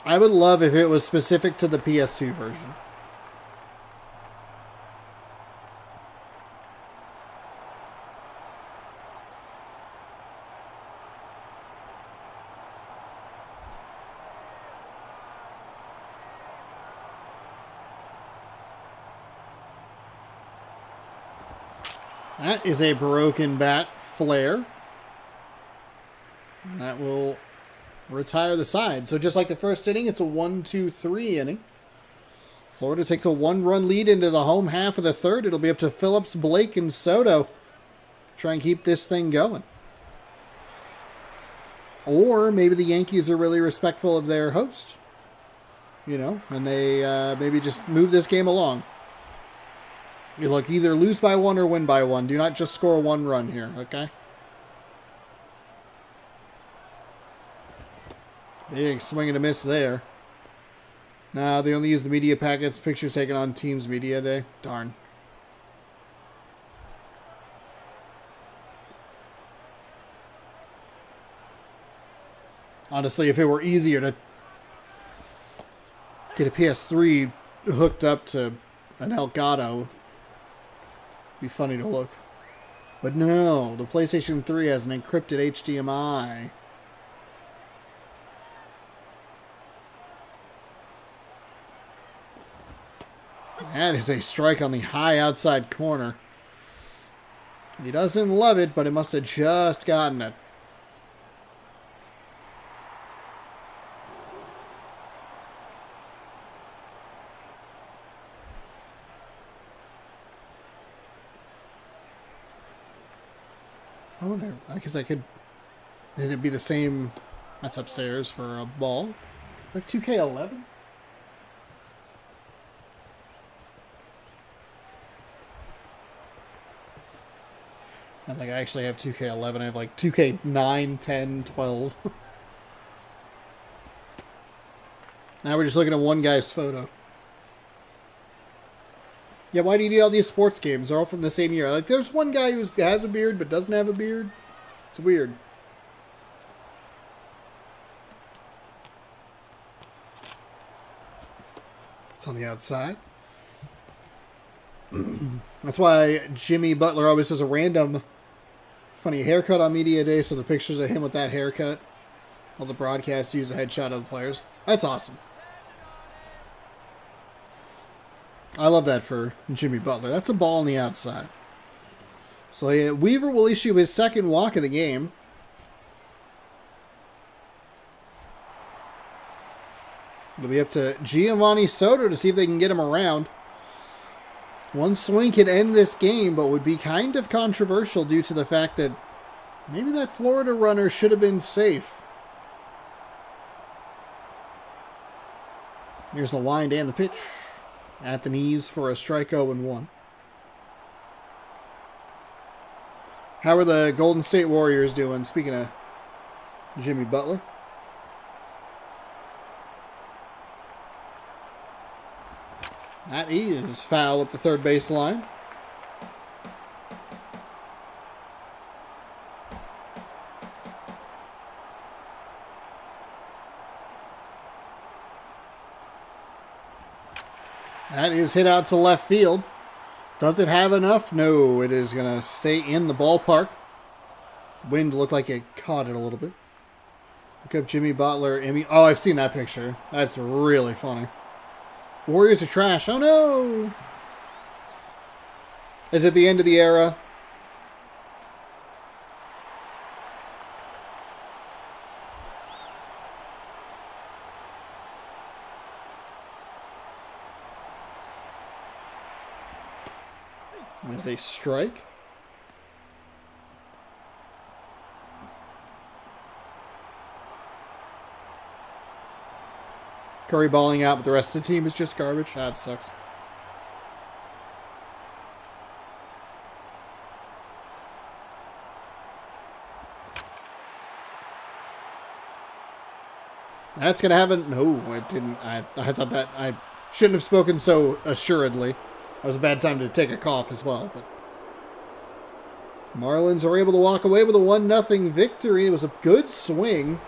I would love if it was specific to the PS2 version. That is a broken bat flare. And that will retire the side. So just like the first inning, it's a 1-2-3 inning. Florida takes a 1-run lead into the home half of the third. It'll be up to Phillips, Blake, and Soto. Try and keep this thing going. Or maybe the Yankees are really respectful of their host. You know, and they maybe just move this game along. You look, either lose by 1 or win by 1. Do not just score 1 run here, okay? Big swing and a miss there. Nah, they only use the media packets. Pictures taken on Teams Media Day. Darn. Honestly, if it were easier to get a PS3 hooked up to an Elgato, it'd be funny to look. But no, the PlayStation 3 has an encrypted HDMI. That is a strike on the high outside corner. He doesn't love it, but it must have just gotten it. I wonder, I guess I could, did it be the same, that's upstairs for a ball? Like 2K11? I think I actually have 2K11. I have like 2K9, 10, 12. Now we're just looking at one guy's photo. Yeah, why do you need all these sports games? They're all from the same year. Like, there's one guy who has a beard but doesn't have a beard. It's weird. It's on the outside. That's why Jimmy Butler always has a random funny haircut on Media Day, so the pictures of him with that haircut, all the broadcasts use a headshot of the players. That's awesome. I love that for Jimmy Butler. That's a ball on the outside. So yeah, Weaver will issue his second walk of the game. It'll be up to Giovanni Soto to see if they can get him around. One swing could end this game, but would be kind of controversial due to the fact that maybe that Florida runner should have been safe. Here's the wind and the pitch. At the knees for a strike 0-1. How are the Golden State Warriors doing? Speaking of Jimmy Butler. That is foul up the third base line. That is hit out to left field. Does it have enough? No, it is going to stay in the ballpark. Wind looked like it caught it a little bit. Look up Jimmy Butler. Oh, I've seen that picture. That's really funny. Warriors are trash. Oh, no. Is it the end of the era? There's a strike. Curry balling out, but the rest of the team is just garbage. That sucks. That's going to have a... No, it didn't. I thought that... I shouldn't have spoken so assuredly. That was a bad time to take a cough as well. But Marlins are able to walk away with a 1-0 victory. It was a good swing.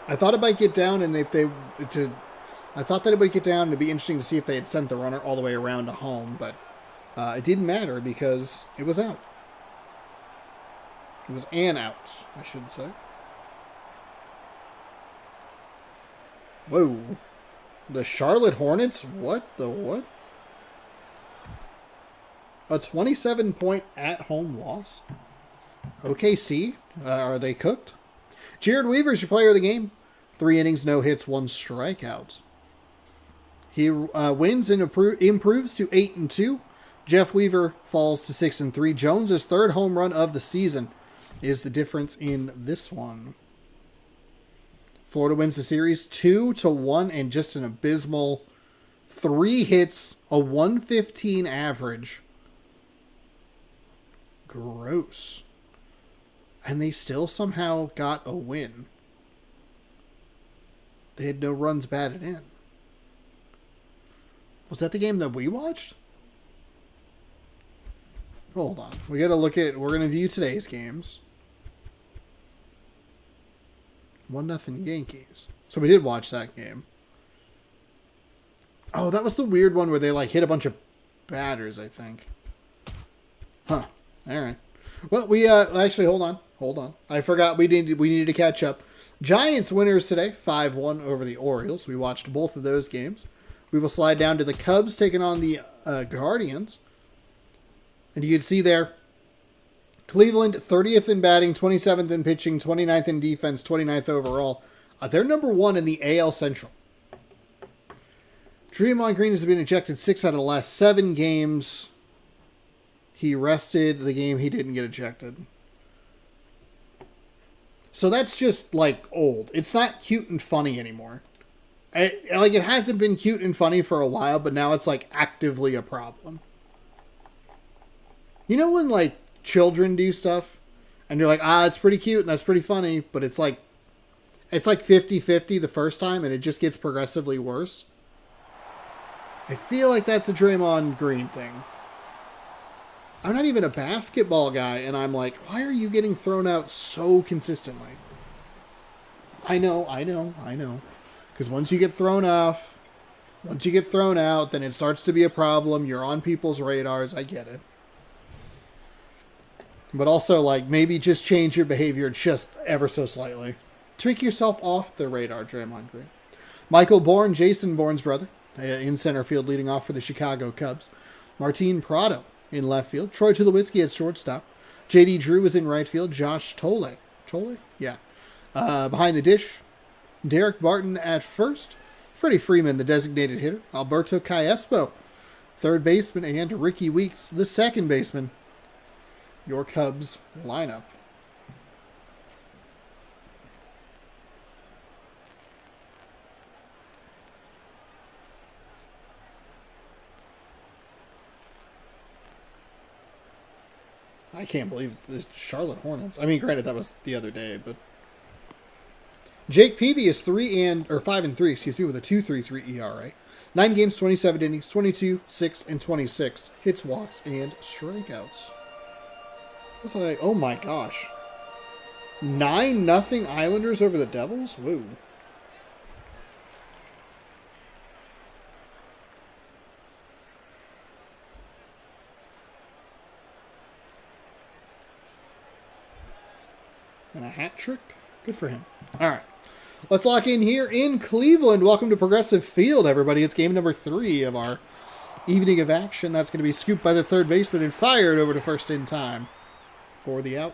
I thought it might get down, and I thought that it would get down, and it'd be interesting to see if they had sent the runner all the way around to home, but it didn't matter because it was out. It was an out, I should say. Whoa. The Charlotte Hornets? What the what? A 27-point at-home loss? OKC? Are they cooked? Jared Weaver's your player of the game. 3 innings, no hits, 1 strikeout. He wins and improves to 8-2. Jeff Weaver falls to 6-3. Jones's third home run of the season is the difference in this one. Florida wins the series 2-1 and just an abysmal 3 hits, a 115 average. Gross. And they still somehow got a win. They had no runs batted in. Was that the game that we watched? Hold on. We got to look at... We're going to view today's games. 1-0 Yankees. So we did watch that game. Oh, that was the weird one where they hit a bunch of batters, I think. Huh. All right. Well, we actually hold on. I forgot we needed to catch up. Giants winners today, 5-1 over the Orioles. We watched both of those games. We will slide down to the Cubs taking on the Guardians. And you can see there, Cleveland 30th in batting, 27th in pitching, 29th in defense, 29th overall. They're number 1 in the AL Central. Draymond Green has been ejected 6 out of the last 7 games. He rested the game he didn't get ejected. So that's just, old. It's not cute and funny anymore. It hasn't been cute and funny for a while, but now it's, actively a problem. You know when, children do stuff, and you're like, it's pretty cute and that's pretty funny, but it's 50-50 the first time, and it just gets progressively worse? I feel like that's a Draymond Green thing. I'm not even a basketball guy, and I'm like, why are you getting thrown out so consistently? I know. Because once you get thrown out, then it starts to be a problem. You're on people's radars. I get it. But also, maybe just change your behavior just ever so slightly. Take yourself off the radar, Draymond Green. Michael Bourne, Jason Bourne's brother, in center field leading off for the Chicago Cubs. Martin Prado in left field. Troy Tulowitzki at shortstop. J.D. Drew is in right field. Josh Tole. Yeah. Behind the dish, Derek Barton at first. Freddie Freeman, the designated hitter. Alberto Calespo, third baseman. And Ricky Weeks, the second baseman. Your Cubs lineup. I can't believe the Charlotte Hornets. I mean, granted, that was the other day, but Jake Peavy is 5-3, excuse me, with a 2.33 ERA. 9 games, 27 innings, 22, 6, and 26 hits, walks, and strikeouts. I was like, oh my gosh, 9-0 Islanders over the Devils. Whoa. And a hat trick. Good for him. All right. Let's lock in here in Cleveland. Welcome to Progressive Field, everybody. It's game number 3 of our evening of action. That's going to be scooped by the third baseman and fired over to first in time for the out.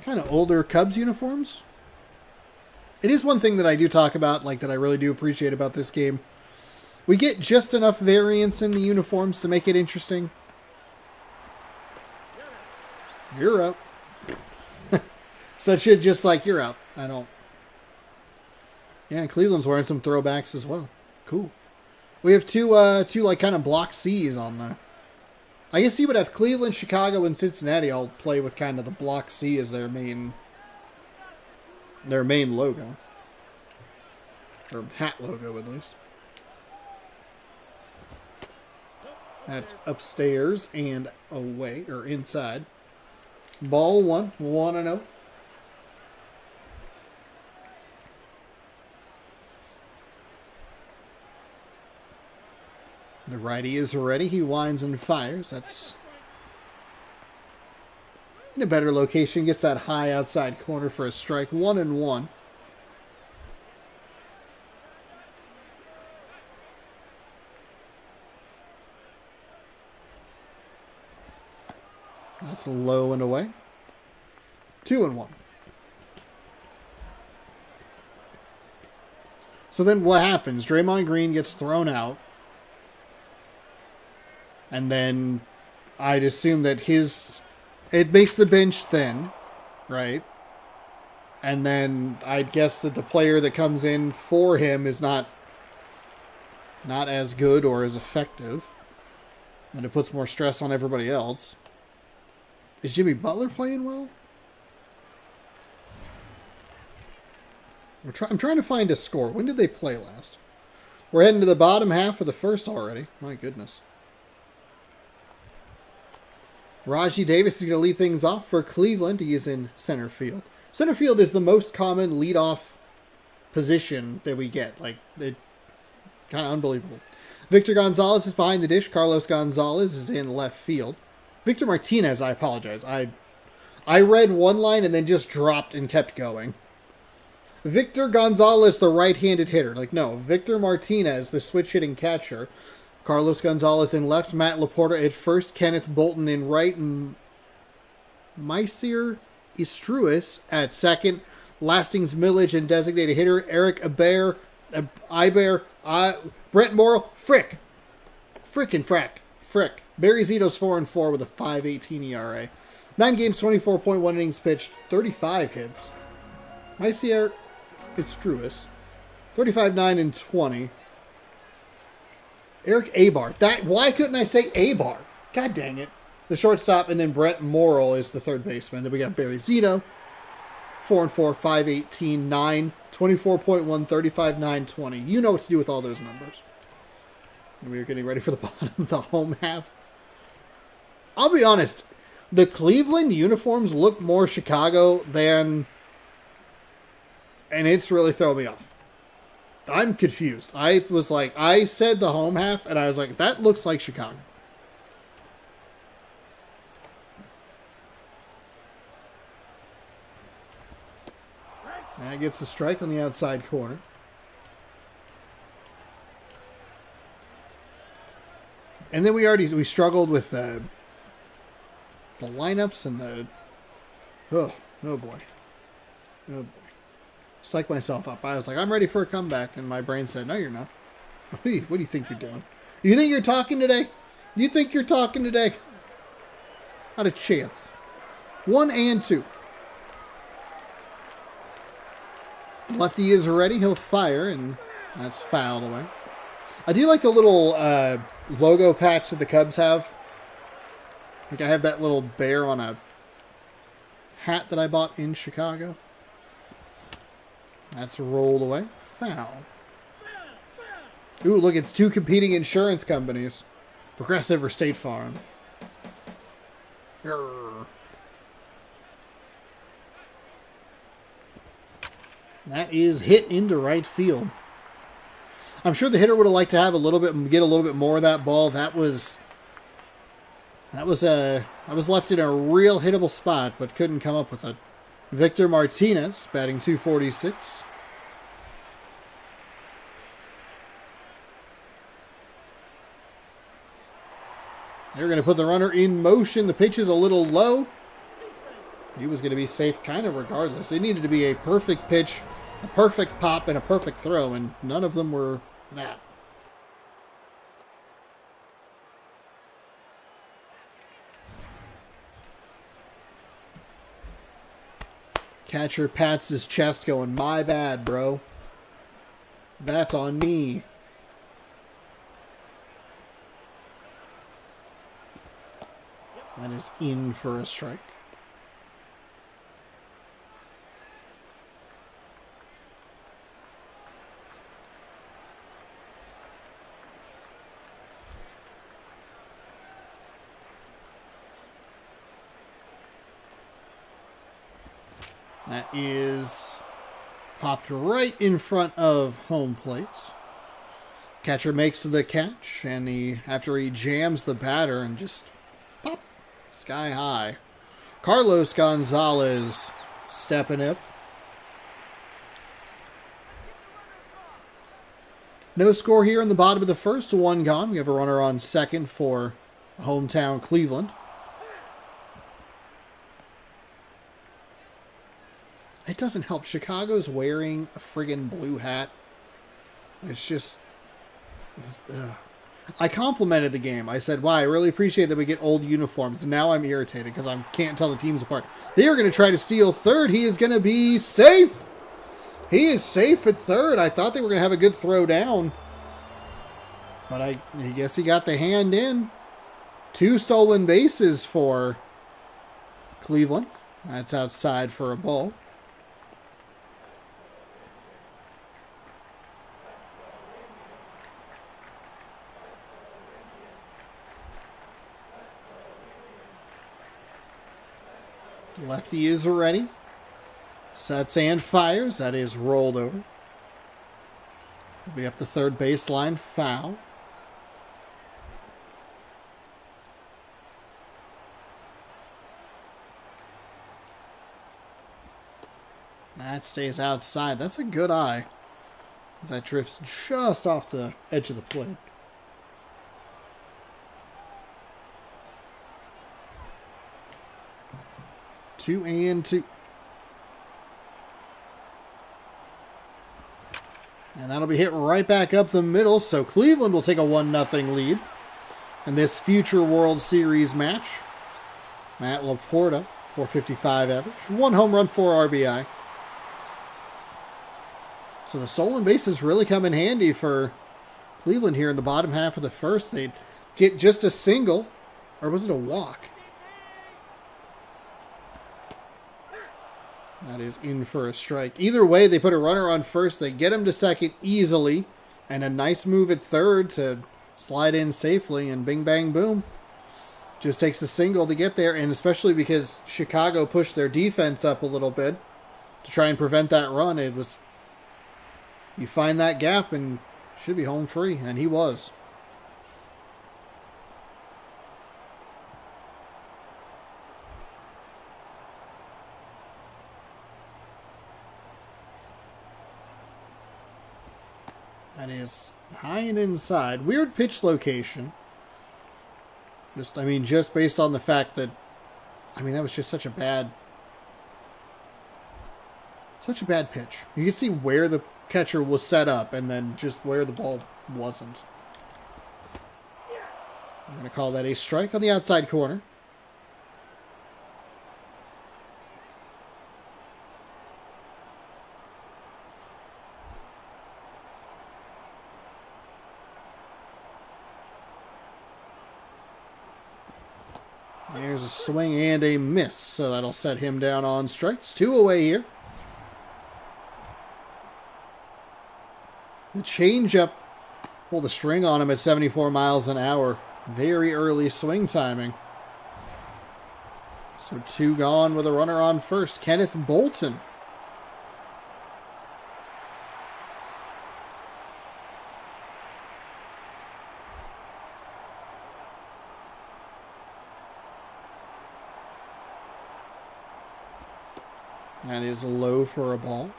Kind of older Cubs uniforms. It is one thing that I do talk about, like that I really do appreciate about this game. We get just enough variance in the uniforms to make it interesting. You're out. Such shit just like you're out. I don't. Yeah, Cleveland's wearing some throwbacks as well. Cool. We have two like kind of block C's on there. I guess you would have Cleveland, Chicago, and Cincinnati all play with kind of the block C as their main logo. Or hat logo, at least. That's upstairs and away, or inside. Ball 1, 1-0. The righty is ready. He winds and fires. That's in a better location. Gets that high outside corner for a strike. 1-1. That's low and away. 2-1. So then what happens? Draymond Green gets thrown out. And then I'd assume that it makes the bench thin, right? And then I'd guess that the player that comes in for him is not as good or as effective. And it puts more stress on everybody else. Is Jimmy Butler playing well? I'm trying to find a score. When did they play last? We're heading to the bottom half of the first already. My goodness. Rajai Davis is going to lead things off for Cleveland. He is in center field. Center field is the most common leadoff position that we get. Like, it kind of unbelievable. Victor Gonzalez is behind the dish. Carlos Gonzalez is in left field. Victor Martinez, I apologize. I read one line and then just dropped and kept going. Victor Gonzalez, the right-handed hitter. Like, no. Victor Martinez, the switch-hitting catcher. Carlos Gonzalez in left. Matt Laporta at first. Kenneth Bolton in right. And Mysier Istruis at second. Lastings Millage and designated hitter. Eric Iber. Brent Morrow. Frick. Barry Zito's 4-4 with a 5.18 ERA. 9 games, 24.1 innings pitched, 35 hits. Mysier Istruis, 35, 9, and 20. Eric Abar. Why couldn't I say Abar? God dang it. The shortstop, and then Brent Morrill is the third baseman. Then we got Barry Zito, 4-4, 5.18, 9, 24.1, 35, 9, 20. You know what to do with all those numbers. And we are getting ready for the bottom of the home half. I'll be honest, the Cleveland uniforms look more Chicago than... And it's really throwing me off. I'm confused. I said the home half, and I was like, that looks like Chicago. That gets the strike on the outside corner. And then we struggled with The lineups and the... Oh boy. Oh, boy. Psyched myself up. I was like, I'm ready for a comeback. And my brain said, no, you're not. What do you think you're doing? You think you're talking today? You think you're talking today? Not a chance. 1 and 2. Lefty is ready. He'll fire, and that's fouled away. I do like the little logo patch that the Cubs have. Like I have that little bear on a hat that I bought in Chicago. That's rolled away. Foul. Ooh, look, it's 2 competing insurance companies. Progressive or State Farm. Grr. That is hit into right field. I'm sure the hitter would have liked to have get a little bit more of that ball. I was left in a real hittable spot, but couldn't come up with it. Victor Martinez, batting .246. They're going to put the runner in motion. The pitch is a little low. He was going to be safe kind of regardless. It needed to be a perfect pitch, a perfect pop, and a perfect throw, and none of them were that. Catcher pats his chest going, my bad, bro. That's on me. That is in for a strike. That is popped right in front of home plate. Catcher makes the catch, and after he jams the batter and just pop, sky high. Carlos Gonzalez stepping up. No score here in the bottom of the first. 1 gone. We have a runner on second for hometown Cleveland. It doesn't help. Chicago's wearing a friggin' blue hat. It's just... I complimented the game. I said, wow, I really appreciate that we get old uniforms. Now I'm irritated because I can't tell the teams apart. They are going to try to steal third. He is going to be safe. He is safe at third. I thought they were going to have a good throw down. But I guess he got the hand in. 2 stolen bases for Cleveland. That's outside for a ball. Lefty is ready. Sets and fires. That is rolled over. Will be up the third baseline. Foul. That stays outside. That's a good eye. That drifts just off the edge of the plate. Two and two. And that'll be hit right back up the middle. So Cleveland will take a 1-0 lead in this future World Series match. Matt Laporta, .455 average. 1 home run, 4 RBI. So the stolen bases really come in handy for Cleveland here in the bottom half of the first. They'd get just a single, or was it a walk? That is in for a strike. Either way, they put a runner on first. They get him to second easily. And a nice move at third to slide in safely. And bing, bang, boom. Just takes a single to get there. And especially because Chicago pushed their defense up a little bit to try and prevent that run. It was... You find that gap and should be home free. And he was. That is high and inside. Weird pitch location. Just based on the fact that I mean, that was just such a bad pitch. You could see where the catcher was set up and then just where the ball wasn't. I'm going to call that a strike on the outside corner. There's a swing and a miss, so that'll set him down on strikes. 2 away here. The changeup pulled a string on him at 74 miles an hour. Very early swing timing. So 2 gone with a runner on first. Kenneth Bolton. That is low for a ball.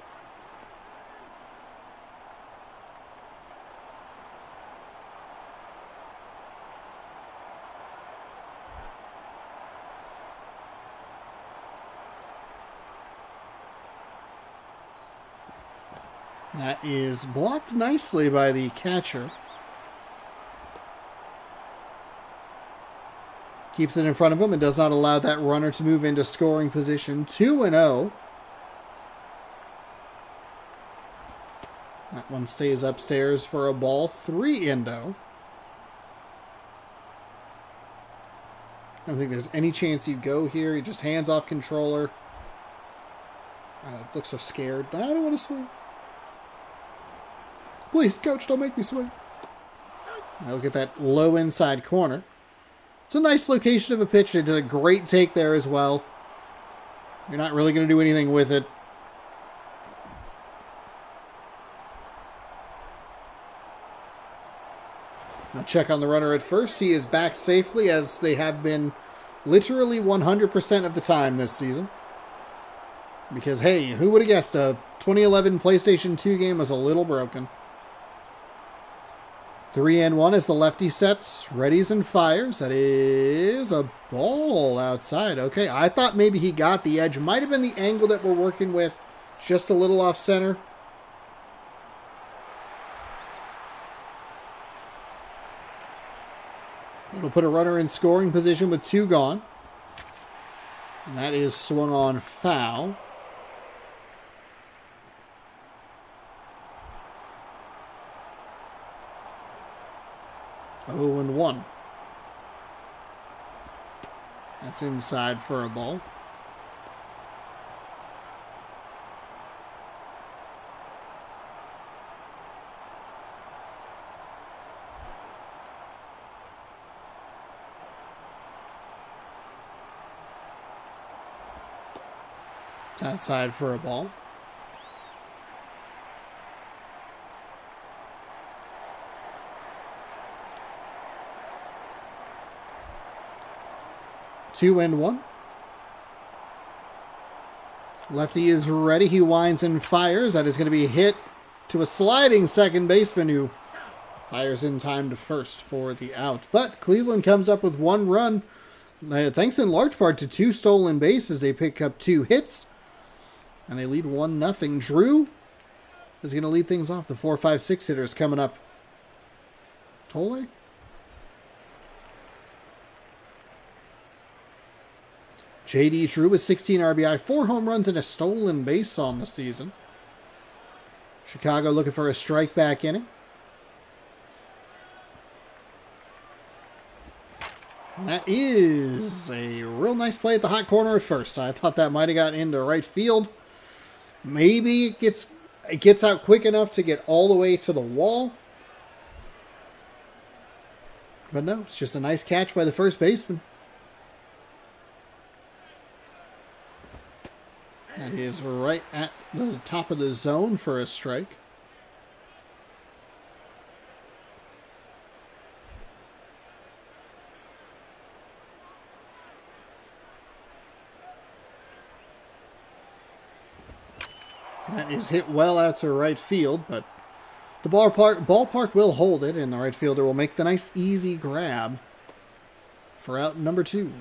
That is blocked nicely by the catcher. Keeps it in front of him and does not allow that runner to move into scoring position. 2-0. That one stays upstairs for a ball. 3-0. I don't think there's any chance he'd go here. He just hands off controller. Looks so scared. I don't want to swing. Please, coach, don't make me swing. Now look at that low inside corner. It's a nice location of a pitch. They did a great take there as well. You're not really going to do anything with it. Now check on the runner at first. He is back safely, as they have been literally 100% of the time this season. Because, hey, who would have guessed a 2011 PlayStation 2 game was a little broken. 3-1 as the lefty sets, readies and fires. That is a ball outside. Okay, I thought maybe he got the edge. Might have been the angle that we're working with. Just a little off center. It'll put a runner in scoring position with 2 gone. And that is swung on foul. Oh, and 1. That's inside for a ball. It's outside for a ball. Two and 1. Lefty is ready. He winds and fires. That is going to be hit to a sliding second baseman who fires in time to first for the out. But Cleveland comes up with 1 run, thanks in large part to 2 stolen bases. They pick up 2 hits, and they lead 1-0. Drew is going to lead things off. The 4, 5, 6 hitters coming up. Tolle? J.D. Drew with 16 RBI, 4 home runs, and a stolen base on the season. Chicago looking for a strikeback inning. And that is a real nice play at the hot corner at first. I thought that might have got into right field. Maybe it gets out quick enough to get all the way to the wall. But no, it's just a nice catch by the first baseman. That is right at the top of the zone for a strike. That is hit well out to right field, but the ballpark will hold it, and the right fielder will make the nice easy grab for out number 2.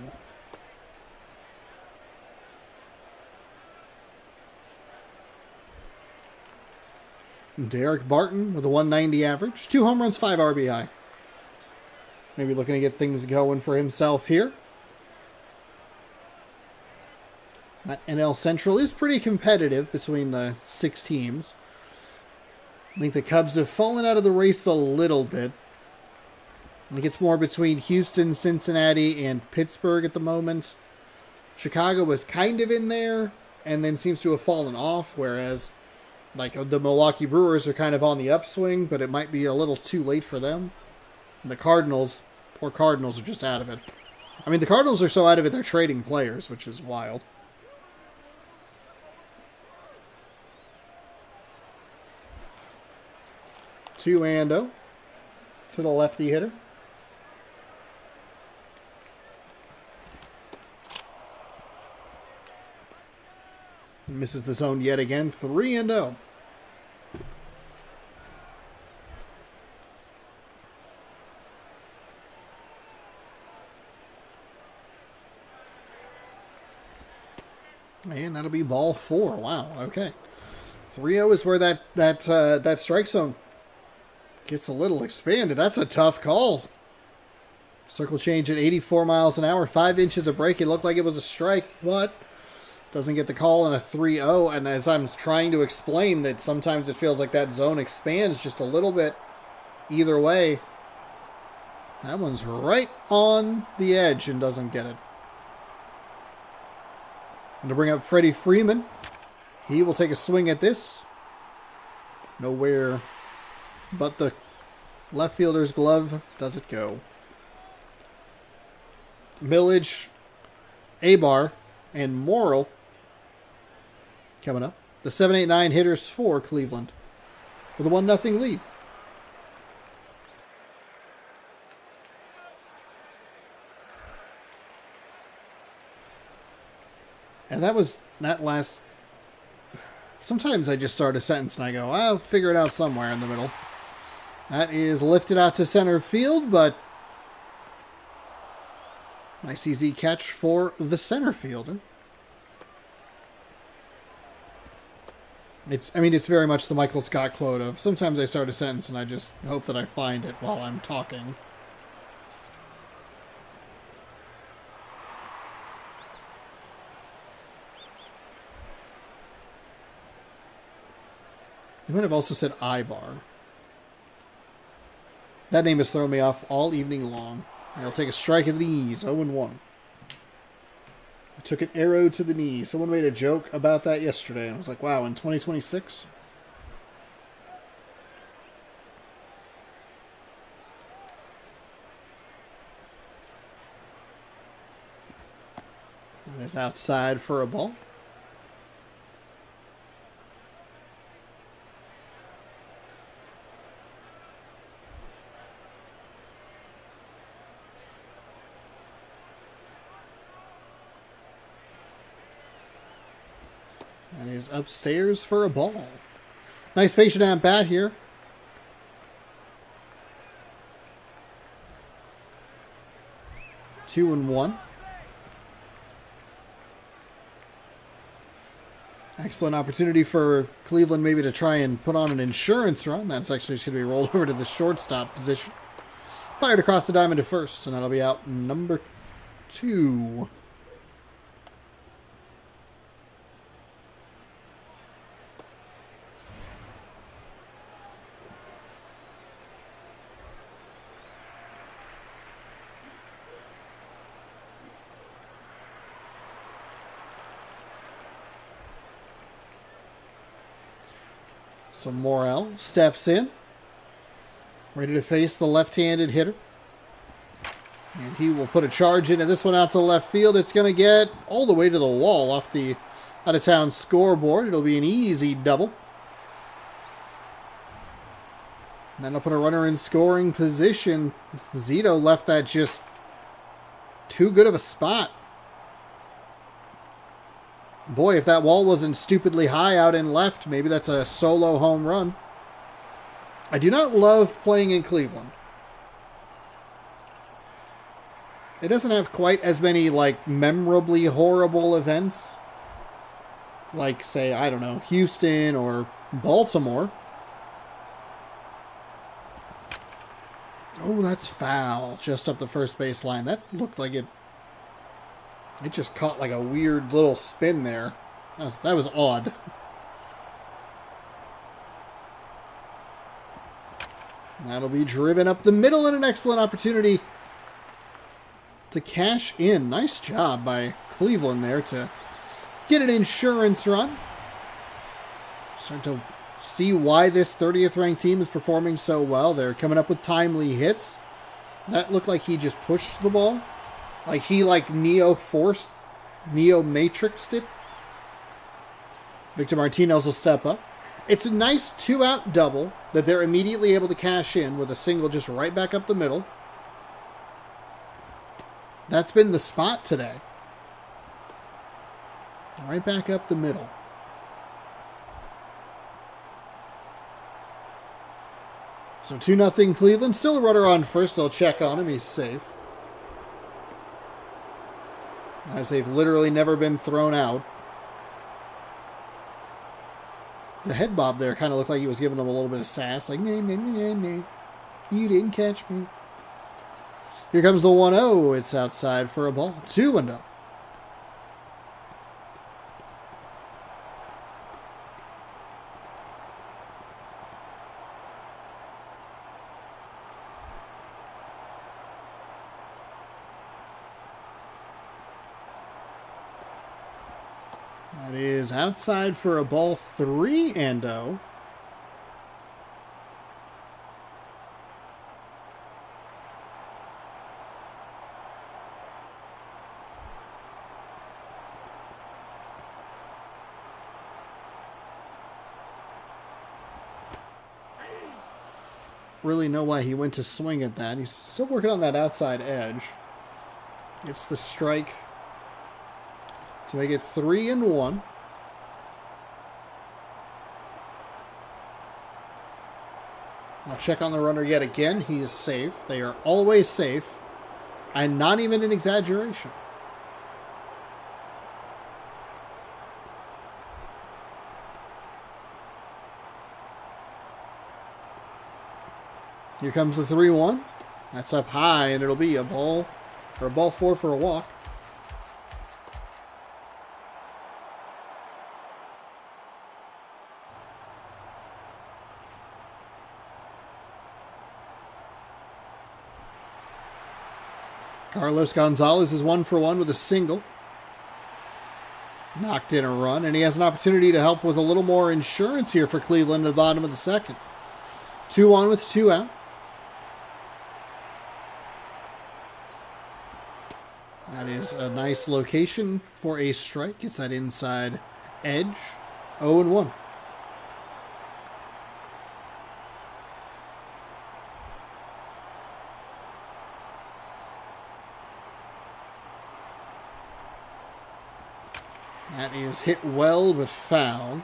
Derek Barton with a 190 average. 2 home runs, 5 RBI. Maybe looking to get things going for himself here. That NL Central is pretty competitive between the 6 teams. I think the Cubs have fallen out of the race a little bit. I think it's more between Houston, Cincinnati, and Pittsburgh at the moment. Chicago was kind of in there and then seems to have fallen off, whereas like the Milwaukee Brewers are kind of on the upswing, but it might be a little too late for them. And the Cardinals, poor Cardinals, are just out of it. I mean, the Cardinals are so out of it, they're trading players, which is wild. Two Ando to the lefty hitter. Misses the zone yet again. 3-0. And that'll be ball 4. Wow. Okay. 3-0 is where that strike zone gets a little expanded. That's a tough call. Circle change at 84 miles an hour. 5 inches of break. It looked like it was a strike, but doesn't get the call in a 3-0. And as I'm trying to explain that sometimes it feels like that zone expands just a little bit either way. That one's right on the edge and doesn't get it. And to bring up Freddie Freeman. He will take a swing at this. Nowhere but the left fielder's glove does it go. Millage, Abar, and Morrill coming up. The 7-8-9 hitters for Cleveland with a 1-0 lead. And that was that last. Sometimes I just start a sentence and I go, I'll figure it out somewhere in the middle. That is lifted out to center field, but nice easy catch for the center fielder. It's very much the Michael Scott quote of sometimes I start a sentence and I just hope that I find it while I'm talking. They might have also said Ibar. That name has thrown me off all evening long. He'll take a strike at the knees, 0-1. I took an arrow to the knee. Someone made a joke about that yesterday. I was like, wow, in 2026? That is outside for a ball. That is upstairs for a ball. Nice patient at bat here. Two and one. Excellent opportunity for Cleveland maybe to try and put on an insurance run. That's actually just going to be rolled over to the shortstop position. Fired across the diamond to first, and that'll be out number 2. So Morrell steps in, ready to face the left-handed hitter. And he will put a charge into this one out to left field. It's going to get all the way to the wall off the out-of-town scoreboard. It'll be an easy double. And then I'll put a runner in scoring position. Zito left that just too good of a spot. Boy, if that wall wasn't stupidly high out in left, maybe that's a solo home run. I do not love playing in Cleveland. It doesn't have quite as many, memorably horrible events. Like, say, I don't know, Houston or Baltimore. Oh, that's foul. Just up the first base line. That looked like it. It just caught like a weird little spin there. That was odd. That'll be driven up the middle and an excellent opportunity to cash in. Nice job by Cleveland there to get an insurance run. Starting to see why this 30th ranked team is performing so well. They're coming up with timely hits. That looked like he just pushed the ball. Like he Neo-Matrixed it. Victor Martinez will step up. It's a nice 2-out double that they're immediately able to cash in with a single just right back up the middle. That's been the spot today. Right back up the middle. So 2-0 Cleveland. Still a runner on first. They'll check on him. He's safe. As they've literally never been thrown out. The head bob there kind of looked like he was giving them a little bit of sass. Like, nah. You didn't catch me. Here comes the 1-0. It's outside for a ball. 2-0. That is outside for a ball. 3-0. Really know why he went to swing at that. He's still working on that outside edge. Gets the strike to make it 3-1. I'll check on the runner yet again. He is safe. They are always safe. And not even an exaggeration. Here comes the 3-1. That's up high, and it'll be a ball, or a ball 4 for a walk. Carlos Gonzalez is 1 for 1 with a single. Knocked in a run, and he has an opportunity to help with a little more insurance here for Cleveland at the bottom of the second. 2-1 with 2 out. That is a nice location for a strike. Gets that inside edge. 0-1. That is hit well but foul.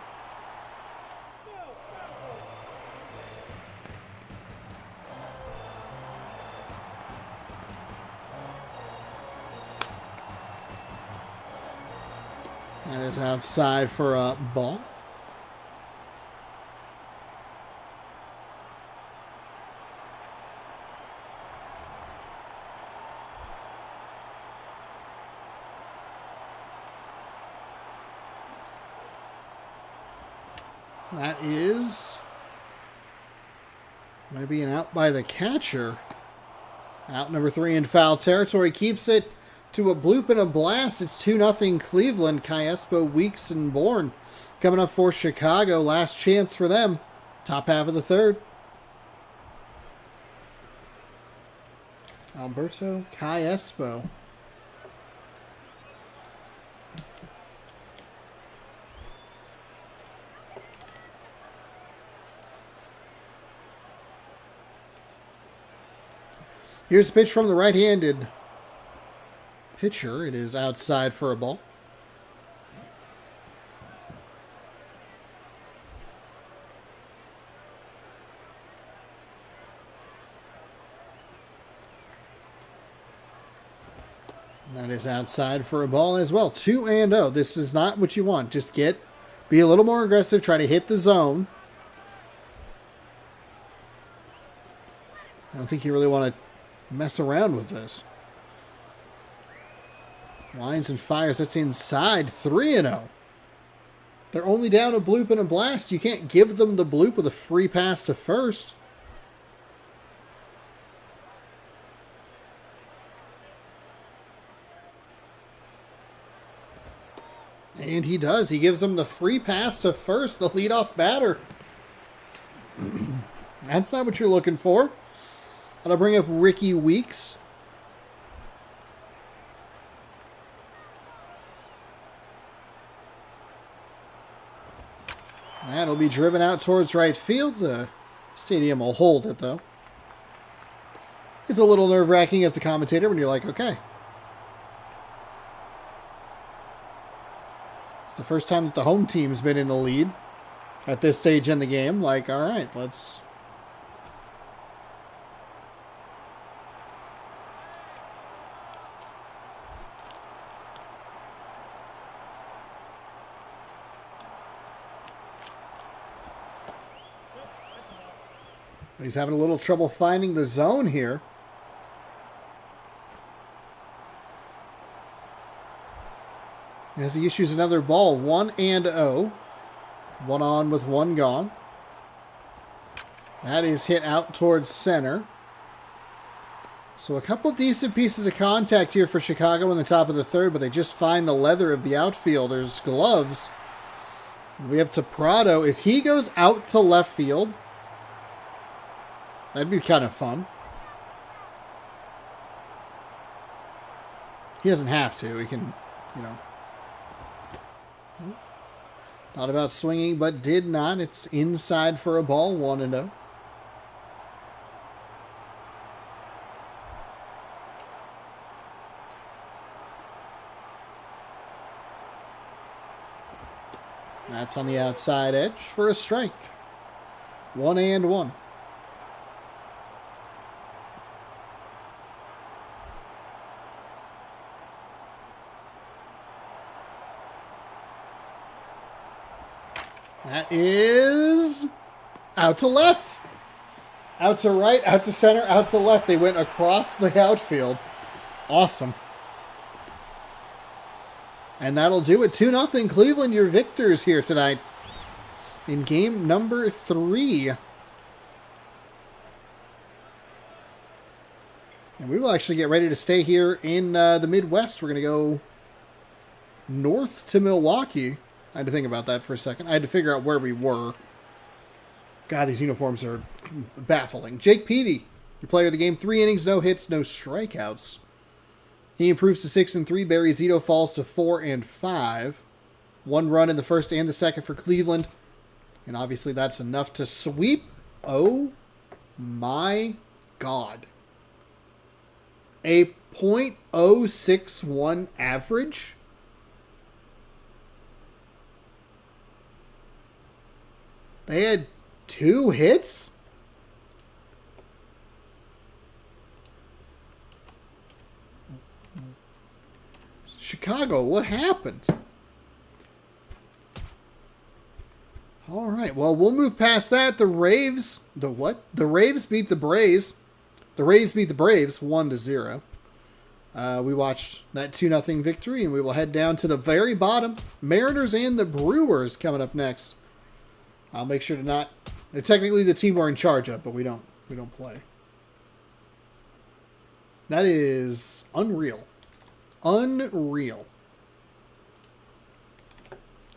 That is outside for a ball. That is going to be an out by the catcher. Out number 3 in foul territory. Keeps it to a bloop and a blast. It's 2-0 Cleveland. Cayespo, Weeks, and Bourne coming up for Chicago. Last chance for them. Top half of the third. Alberto Cayespo. Here's a pitch from the right-handed pitcher. It is outside for a ball. That is outside for a ball as well. 2-0. This is not what you want. Just be a little more aggressive. Try to hit the zone. don't think you really want to mess around with this. Lines and fires, that's inside. 3-0. They're only down a bloop and a blast. You can't give them the bloop with a free pass to first. And he does. He gives them the free pass to first, the leadoff batter. That's not what you're looking for. I'll bring up Ricky Weeks. That'll be driven out towards right field. The stadium will hold it, though. It's a little nerve-wracking as the commentator when you're like, okay. It's the first time that the home team's been in the lead at this stage in the game. Like, all right, let's... He's having a little trouble finding the zone here. As he issues another ball, 1-0. 1 on with 1 gone. That is hit out towards center. So a couple decent pieces of contact here for Chicago in the top of the third, but they just find the leather of the outfielder's gloves. We have to Prado. If he goes out to left field, that'd be kind of fun. He doesn't have to. He can, you know. Thought about swinging, but did not. It's inside for a ball, 1-0. That's on the outside edge for a strike. 1-1. That is out to left, out to right, out to center, out to left. They went across the outfield. Awesome. And that'll do it. 2-0 Cleveland, your victors here tonight in game number 3. And we will actually get ready to stay here in the Midwest. We're going to go north to Milwaukee. I had to think about that for a second. I had to figure out where we were. God, these uniforms are baffling. Jake Peavy, your player of the game. 3 innings, no hits, no strikeouts. He improves to 6-3. Barry Zito falls to 4-5. 1 run in the first and the second for Cleveland. And obviously that's enough to sweep. Oh my God. A .061 average? They had 2 hits? Chicago, what happened? All right, well, we'll move past that. The Raves, the what? The Raves beat the Braves. The Rays beat the Braves 1-0. We watched that 2-0 victory, and we will head down to the very bottom. Mariners and the Brewers coming up next. I'll make sure to not... They're technically the team we're in charge of, but we don't play. That is unreal. Unreal.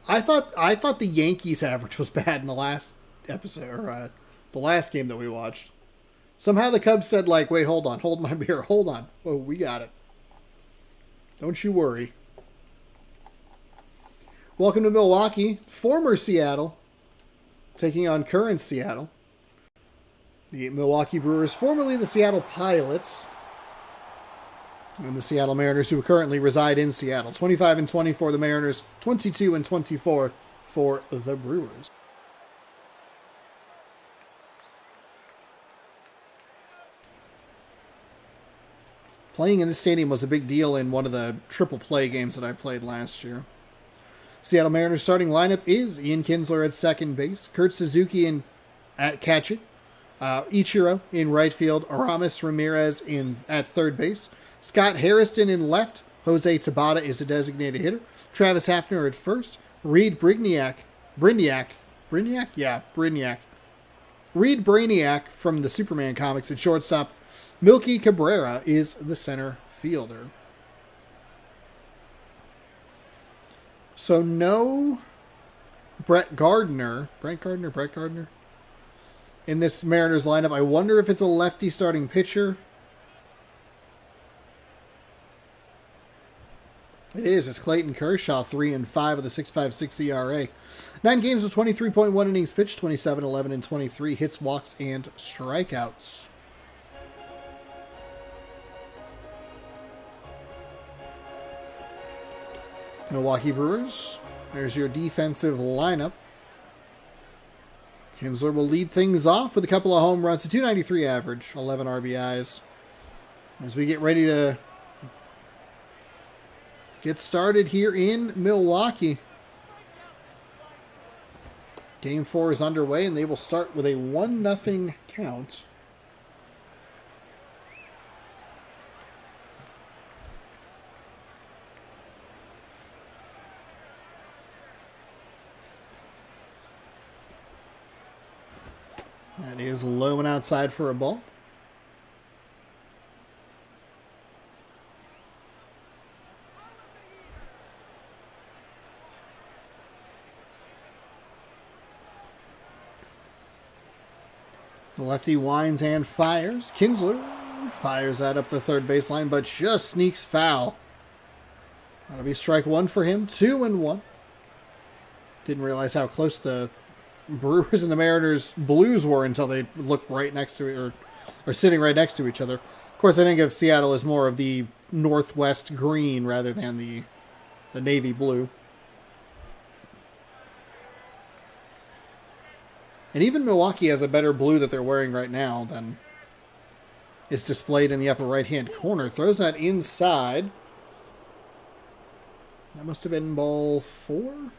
I thought the Yankees average was bad in the last episode, or the last game that we watched. Somehow the Cubs said, like, wait, hold on, hold my beer, hold on. Oh, we got it. Don't you worry. Welcome to Milwaukee, former Seattle, taking on current Seattle. The Milwaukee Brewers, formerly the Seattle Pilots, and the Seattle Mariners, who currently reside in Seattle. 25-24 the Mariners, 22-24 for the Brewers. Playing in this stadium was a big deal in one of the triple play games that I played last year. Seattle Mariners starting lineup is Ian Kinsler at second base, Kurt Suzuki at catcher, Ichiro in right field. Aramis Ramirez at third base. Scott Harrison in left. Jose Tabata is a designated hitter. Travis Hafner at first. Reed Brignac. Brignac? Yeah, Brignac. Reed Brainiac from the Superman comics at shortstop. Milky Cabrera is the center fielder. So no Brett Gardner in this Mariners lineup. I wonder if it's a lefty starting pitcher. It is. It's Clayton Kershaw, 3-5 with a 6.56 ERA. 9 games with 23.1 innings pitched, 27, 11, and 23 hits, walks, and strikeouts. Milwaukee Brewers. There's your defensive lineup. Kinsler will lead things off with a couple of home runs, a 293 average, 11 RBIs. As we get ready to get started here in Milwaukee. Game 4 is underway, and they will start with a 1-0 count. That is low and outside for a ball. The lefty winds and fires. Kinsler fires that up the third baseline, but just sneaks foul. That'll be strike one for him. 2-1. Didn't realize how close the Brewers and the Mariners Blues were until they looked right next to it, or sitting right next to each other. Of course, I think of Seattle as more of the northwest green rather than the navy blue. And even Milwaukee has a better blue that they're wearing right now than is displayed in the upper right-hand corner. Throws that inside. That must have been ball 4.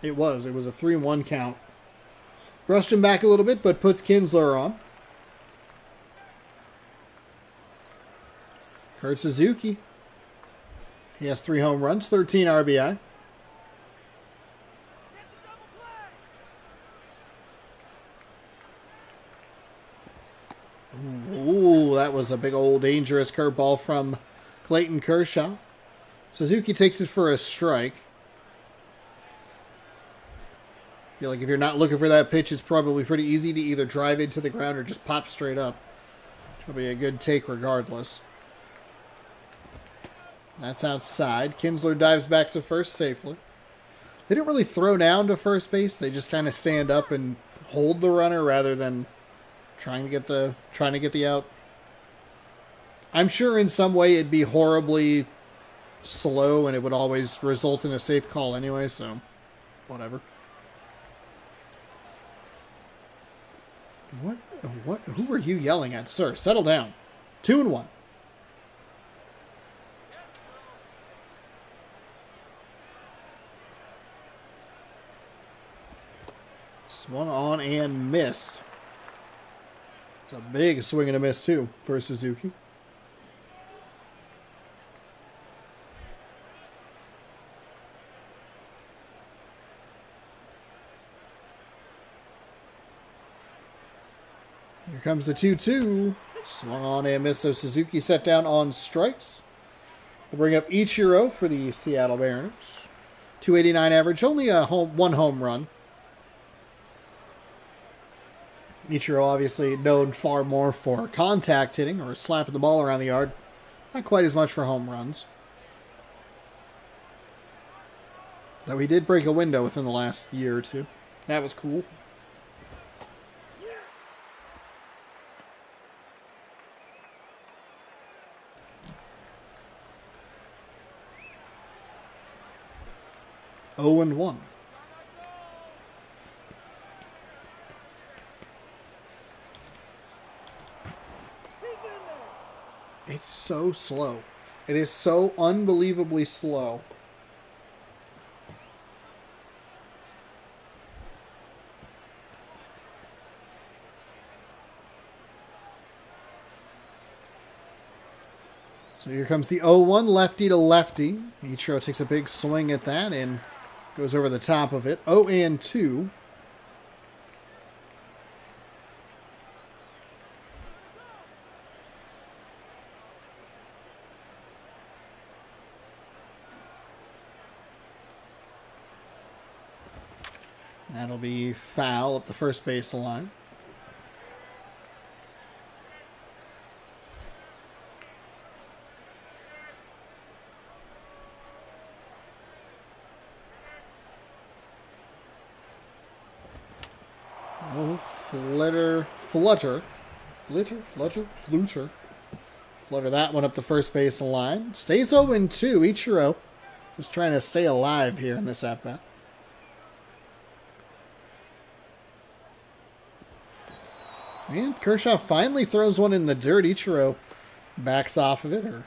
It was. It was a 3-1 count. Brushed him back a little bit, but puts Kinsler on. Kurt Suzuki. He has 3 home runs, 13 RBI. Ooh, that was a big old dangerous curveball from Clayton Kershaw. Suzuki takes it for a strike. I feel like if you're not looking for that pitch, it's probably pretty easy to either drive into the ground or just pop straight up. Probably a good take regardless. That's outside. Kinsler dives back to first safely. They didn't really throw down to first base. They just kind of stand up and hold the runner rather than trying to get the out. I'm sure in some way it'd be horribly slow and it would always result in a safe call anyway, so whatever. What? Who are you yelling at, sir? Settle down. 2-1. Swung on and missed. It's a big swing and a miss, too, for Suzuki. Here comes the 2-2. Swung on and missed, so Suzuki set down on strikes. We'll bring up Ichiro for the Seattle Mariners. 289 average, only one home run. Ichiro obviously known far more for contact hitting or slapping the ball around the yard. Not quite as much for home runs. Though he did break a window within the last year or two. That was cool. Oh and 1. It's so slow. It is so unbelievably slow. So here comes the 0-1, lefty to lefty. Ichiro takes a big swing at that and goes over the top of it. 0-2. That'll be foul up the first base line. Oh, flutter that one up the first base line. Stays 0-2. Ichiro just trying to stay alive here in this at-bat. And Kershaw finally throws one in the dirt. Ichiro backs off of it, or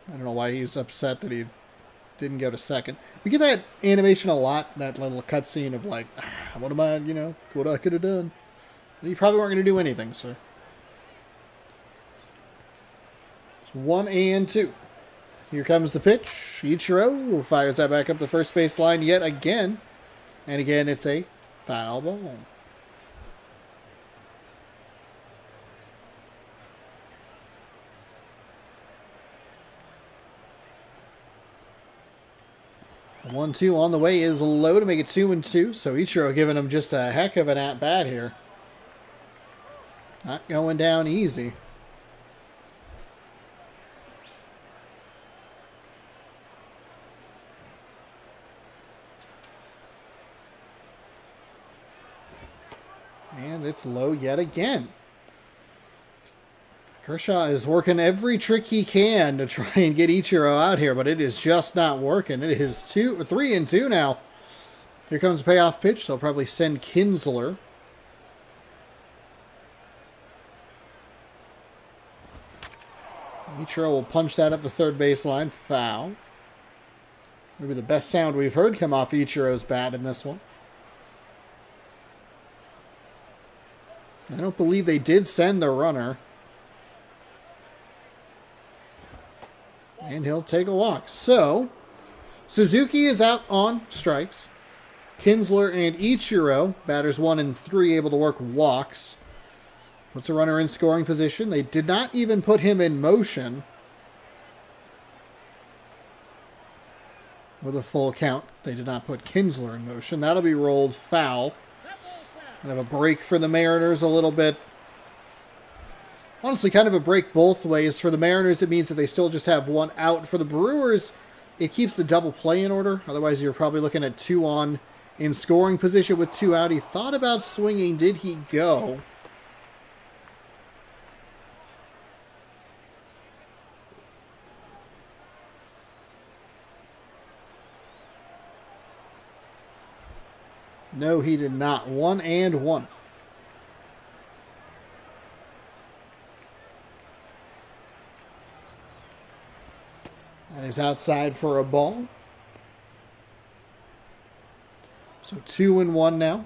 I don't know why he's upset that he didn't go to second. We get that animation a lot, that little cutscene of like, what am I, what I could have done. You probably weren't going to do anything, sir. It's 1-2. Here comes the pitch. Ichiro fires that back up the first base line yet again. And again, it's a foul ball. The 1-2 on the way is low to make it 2-2. So Ichiro giving him just a heck of an at-bat here. Not going down easy. And it's low yet again. Kershaw is working every trick he can to try and get Ichiro out here, but it is just not working. It is 3-2 now. Here comes the payoff pitch. They'll probably send Kinsler. Ichiro will punch that up the third baseline. Foul. Maybe the best sound we've heard come off Ichiro's bat in this one. I don't believe they did send the runner. And he'll take a walk. So, Suzuki is out on strikes. Kinsler and Ichiro, batters 1 and 3, able to work walks. Puts a runner in scoring position. They did not even put him in motion. With a full count, they did not put Kinsler in motion. That'll be rolled foul. Kind of a break for the Mariners a little bit. Honestly, kind of a break both ways. For the Mariners, it means that they still just have one out. For the Brewers, it keeps the double play in order. Otherwise, you're probably looking at 2 on in scoring position with 2 out. He thought about swinging. Did he go? No, he did not. 1-1. That is outside for a ball. So 2-1 now.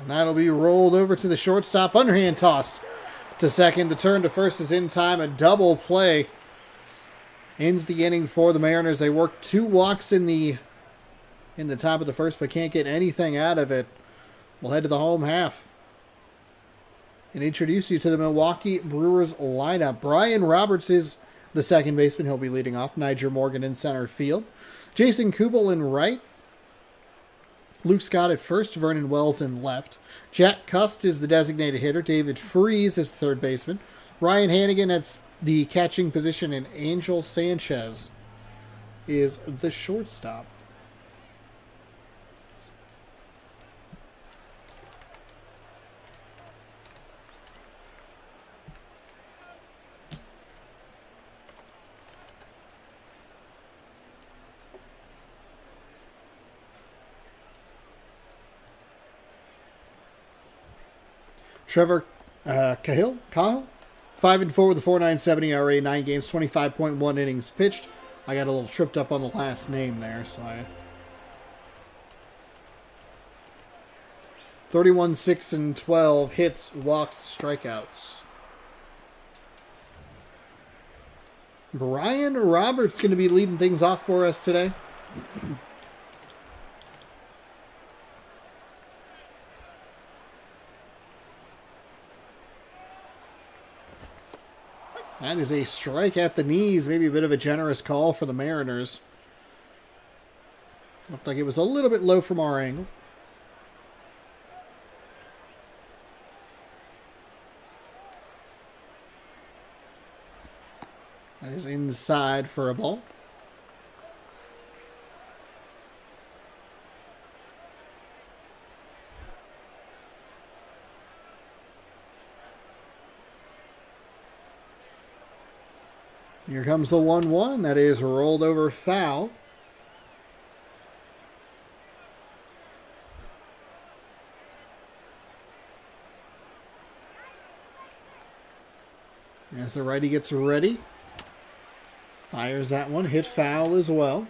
And that'll be rolled over to the shortstop. Underhand toss to second. The turn to first is in time. A double play ends the inning for the Mariners. They work 2 walks in the top of the first, but can't get anything out of it. We'll head to the home half and introduce you to the Milwaukee Brewers lineup. Brian Roberts is the second baseman. He'll be leading off. Niger Morgan in center field. Jason Kubel in right. Luke Scott at first. Vernon Wells in left. Jack Cust is the designated hitter. David Freese is the third baseman. Ryan Hannigan at the catching position, and Angel Sanchez is the shortstop. Trevor Cahill 5-4 with a 4.97 ERA, 9 games, 25.1 innings pitched. I got a little tripped up on the last name there, so I 31, 6, and 12 hits, walks, strikeouts. Brian Roberts going to be leading things off for us today. That is a strike at the knees. Maybe a bit of a generous call for the Mariners. Looked like it was a little bit low from our angle. That is inside for a ball. Here comes the 1-1. That is rolled over foul. As the righty gets ready. Fires that one. Hit foul as well.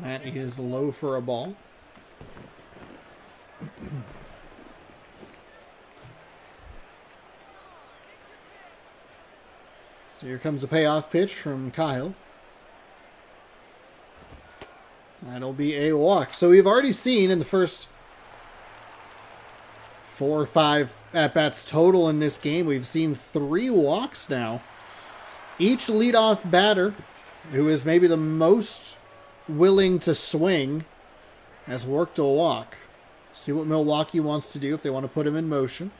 That is low for a ball. So here comes a payoff pitch from Kyle. That'll be a walk. So we've already seen in the first 4 or 5 at-bats total in this game, we've seen 3 walks now. Each leadoff batter, who is maybe the most willing to swing, has worked a walk. See what Milwaukee wants to do if they want to put him in motion.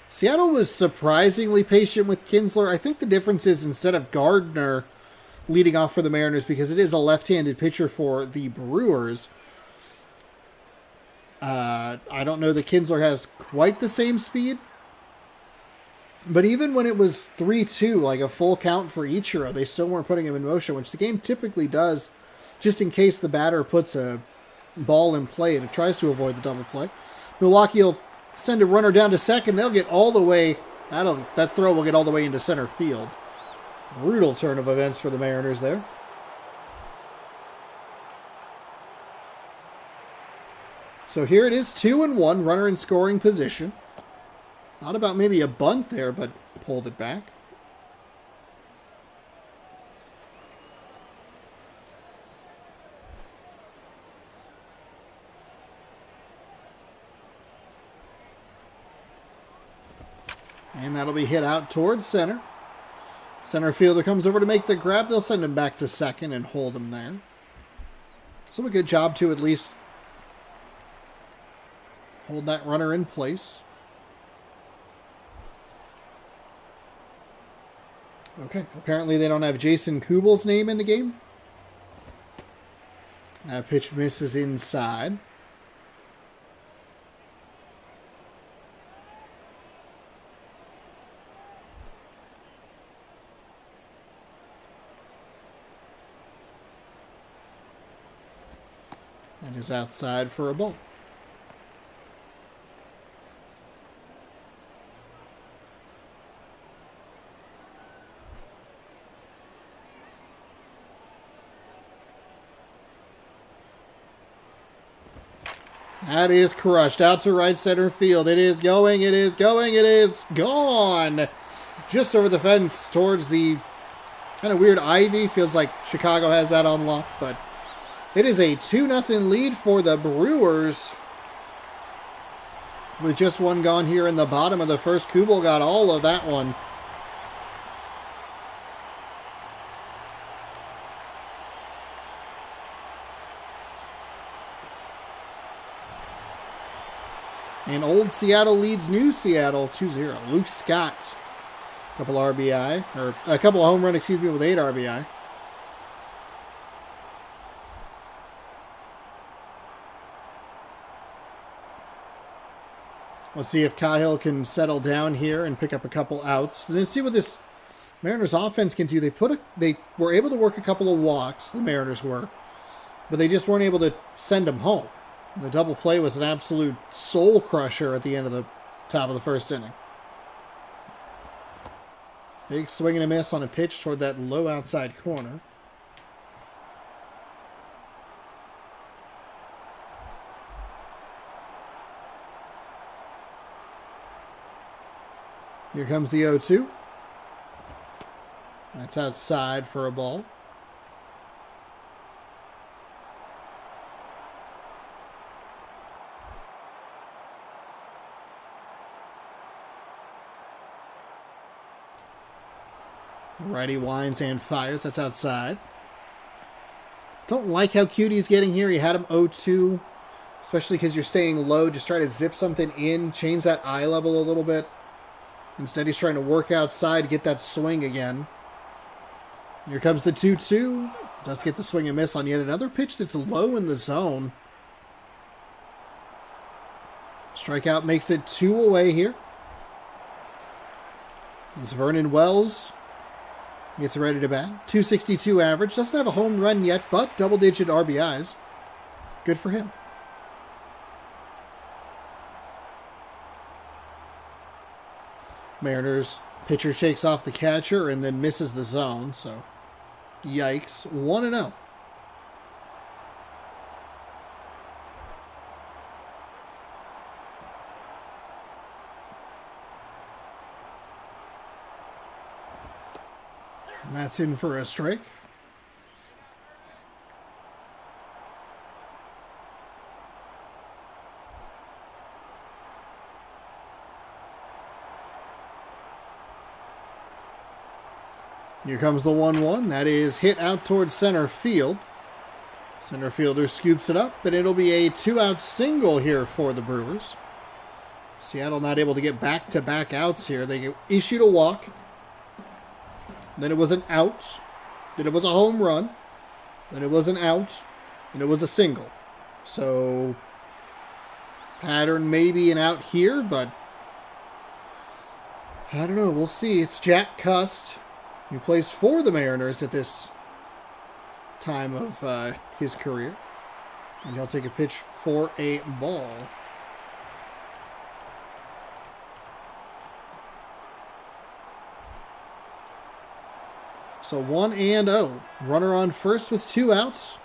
Seattle was surprisingly patient with Kinsler. I think the difference is instead of Gardner leading off for the Mariners, because it is a left-handed pitcher for the Brewers, I don't know that Kinsler has quite the same speed. But even when it was 3-2, like a full count for Ichiro, they still weren't putting him in motion, which the game typically does, just in case the batter puts a ball in play and it tries to avoid the double play. Milwaukee will send a runner down to second. They'll get all the way, that throw will get all the way into center field. Brutal turn of events for the Mariners there. So here it is, 2-1, runner in scoring position. Thought about maybe a bunt there, but pulled it back. And that'll be hit out towards center. Center fielder comes over to make the grab. They'll send him back to second and hold him there. So a good job to at least hold that runner in place. Okay, apparently they don't have Jason Kubel's name in the game. That pitch misses inside. That is outside for a ball. That is crushed out to right center field. It is going, it is going, it is gone. Just over the fence towards the kind of weird ivy. Feels like Chicago has that on lock, but it is a 2-0 lead for the Brewers. With just one gone here in the bottom of the first, Kubel got all of that one. And old Seattle leads new Seattle 2-0. Luke Scott Couple RBI, or a couple of home run, excuse me, with 8 RBI. Let's see if Cahill can settle down here and pick up a couple outs. And then see what this Mariners offense can do. They were able to work a couple of walks, the Mariners were, but they just weren't able to send them home. The double play was an absolute soul crusher at the end of the top of the first inning. Big swing and a miss on a pitch toward that low outside corner. Here comes the 0-2. That's outside for a ball. Righty winds and fires. That's outside. Don't like how cute he's getting here. He had him 0-2, especially because you're staying low. Just try to zip something in, change that eye level a little bit. Instead, he's trying to work outside, get that swing again. Here comes the 2-2. Does get the swing and miss on yet another pitch that's low in the zone. Strikeout makes it 2 away here. It's Vernon Wells. Gets ready to bat. 262 average. Doesn't have a home run yet, but double-digit RBIs. Good for him. Mariners pitcher shakes off the catcher and then misses the zone, so yikes. 1-0. And that's in for a strike. Here comes the 1-1. That is hit out towards center field. Center fielder scoops it up, and it'll be a 2-out single here for the Brewers. Seattle not able to get back-to-back outs here. They issued a walk. Then it was an out. Then it was a home run. Then it was an out. And it was a single. So, pattern maybe an out here, but I don't know. We'll see. It's Jack Cust, who plays for the Mariners at this time of his career. And he'll take a pitch for a ball. So 1-0. Runner on first with 2 outs.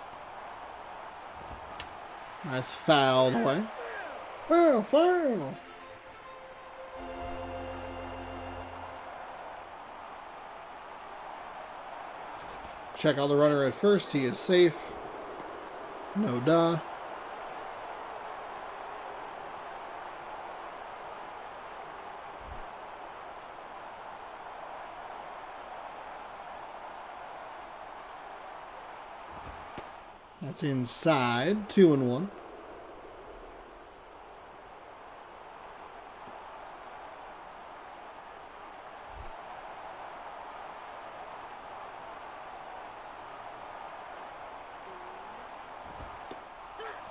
That's fouled away. Foul. Check on the runner at first. He is safe. No duh. That's inside. 2-1.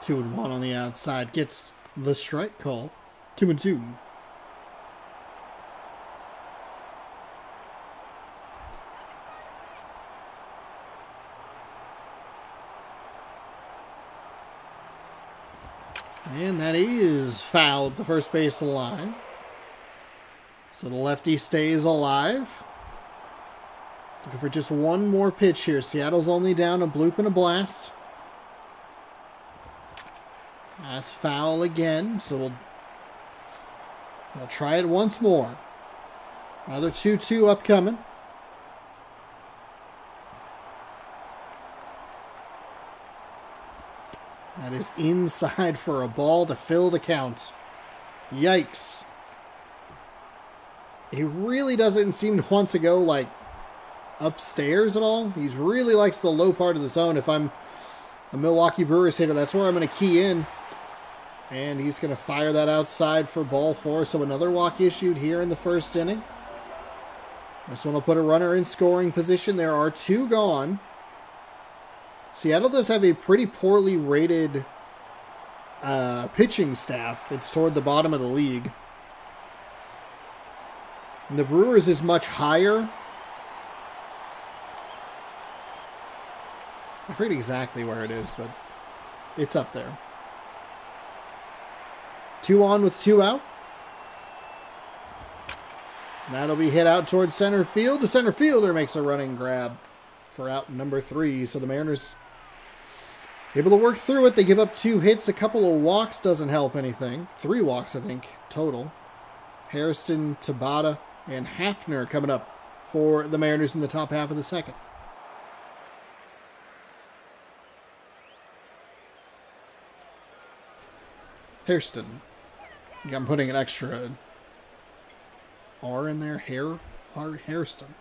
Two and one on the outside. Gets the strike call. 2-2. And that is fouled to first base line. So the lefty stays alive. Looking for just one more pitch here. Seattle's only down a bloop and a blast. That's foul again. So we'll try it once more. Another 2-2 upcoming. That is inside for a ball to fill the count. Yikes. He really doesn't seem to want to go, like, upstairs at all. He really likes the low part of the zone. If I'm a Milwaukee Brewers hitter, that's where I'm going to key in. And he's going to fire that outside for ball 4. So another walk issued here in the first inning. This one will put a runner in scoring position. There are 2 gone. Seattle does have a pretty poorly rated pitching staff. It's toward the bottom of the league. And the Brewers is much higher. I forget exactly where it is, but it's up there. 2 on with 2 out. That'll be hit out towards center field. The center fielder makes a running grab for out number 3. So the Mariners able to work through it. They give up 2 hits. A couple of walks doesn't help anything. 3 walks, I think, total. Hairston, Tabata, and Hafner coming up for the Mariners in the top half of the second. Hairston. I'm putting an extra R in there. Hairston.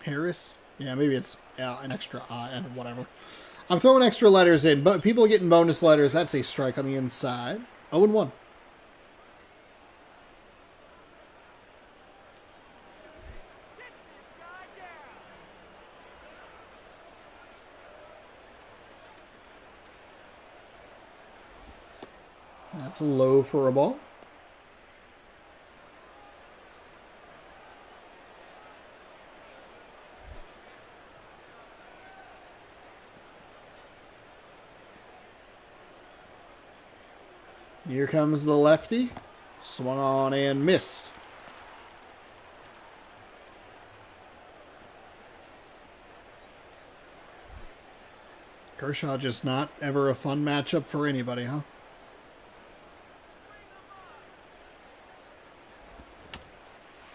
Harris? Yeah, maybe it's an extra I and whatever. I'm throwing extra letters in, but people are getting bonus letters. That's a strike on the inside. 0-1. That's low for a ball. Here comes the lefty. Swung on and missed. Kershaw just not ever a fun matchup for anybody, huh?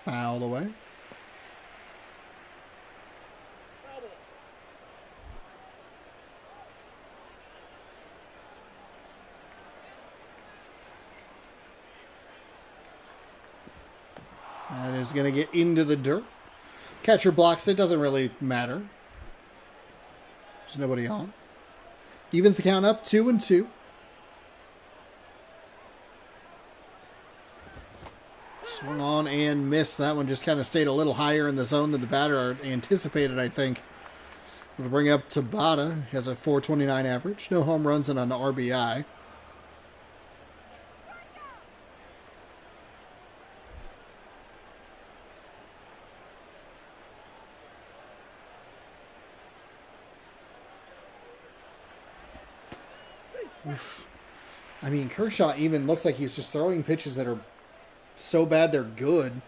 Fouled away. That is going to get into the dirt. Catcher blocks it. Doesn't really matter. There's nobody on. Evens the count up 2-2. Swung on and missed. That one just kind of stayed a little higher in the zone than the batter anticipated, I think. We'll bring up Tabata. He has a .429 average. No home runs and an RBI. Oof. I mean, Kershaw even looks like he's just throwing pitches that are so bad they're good.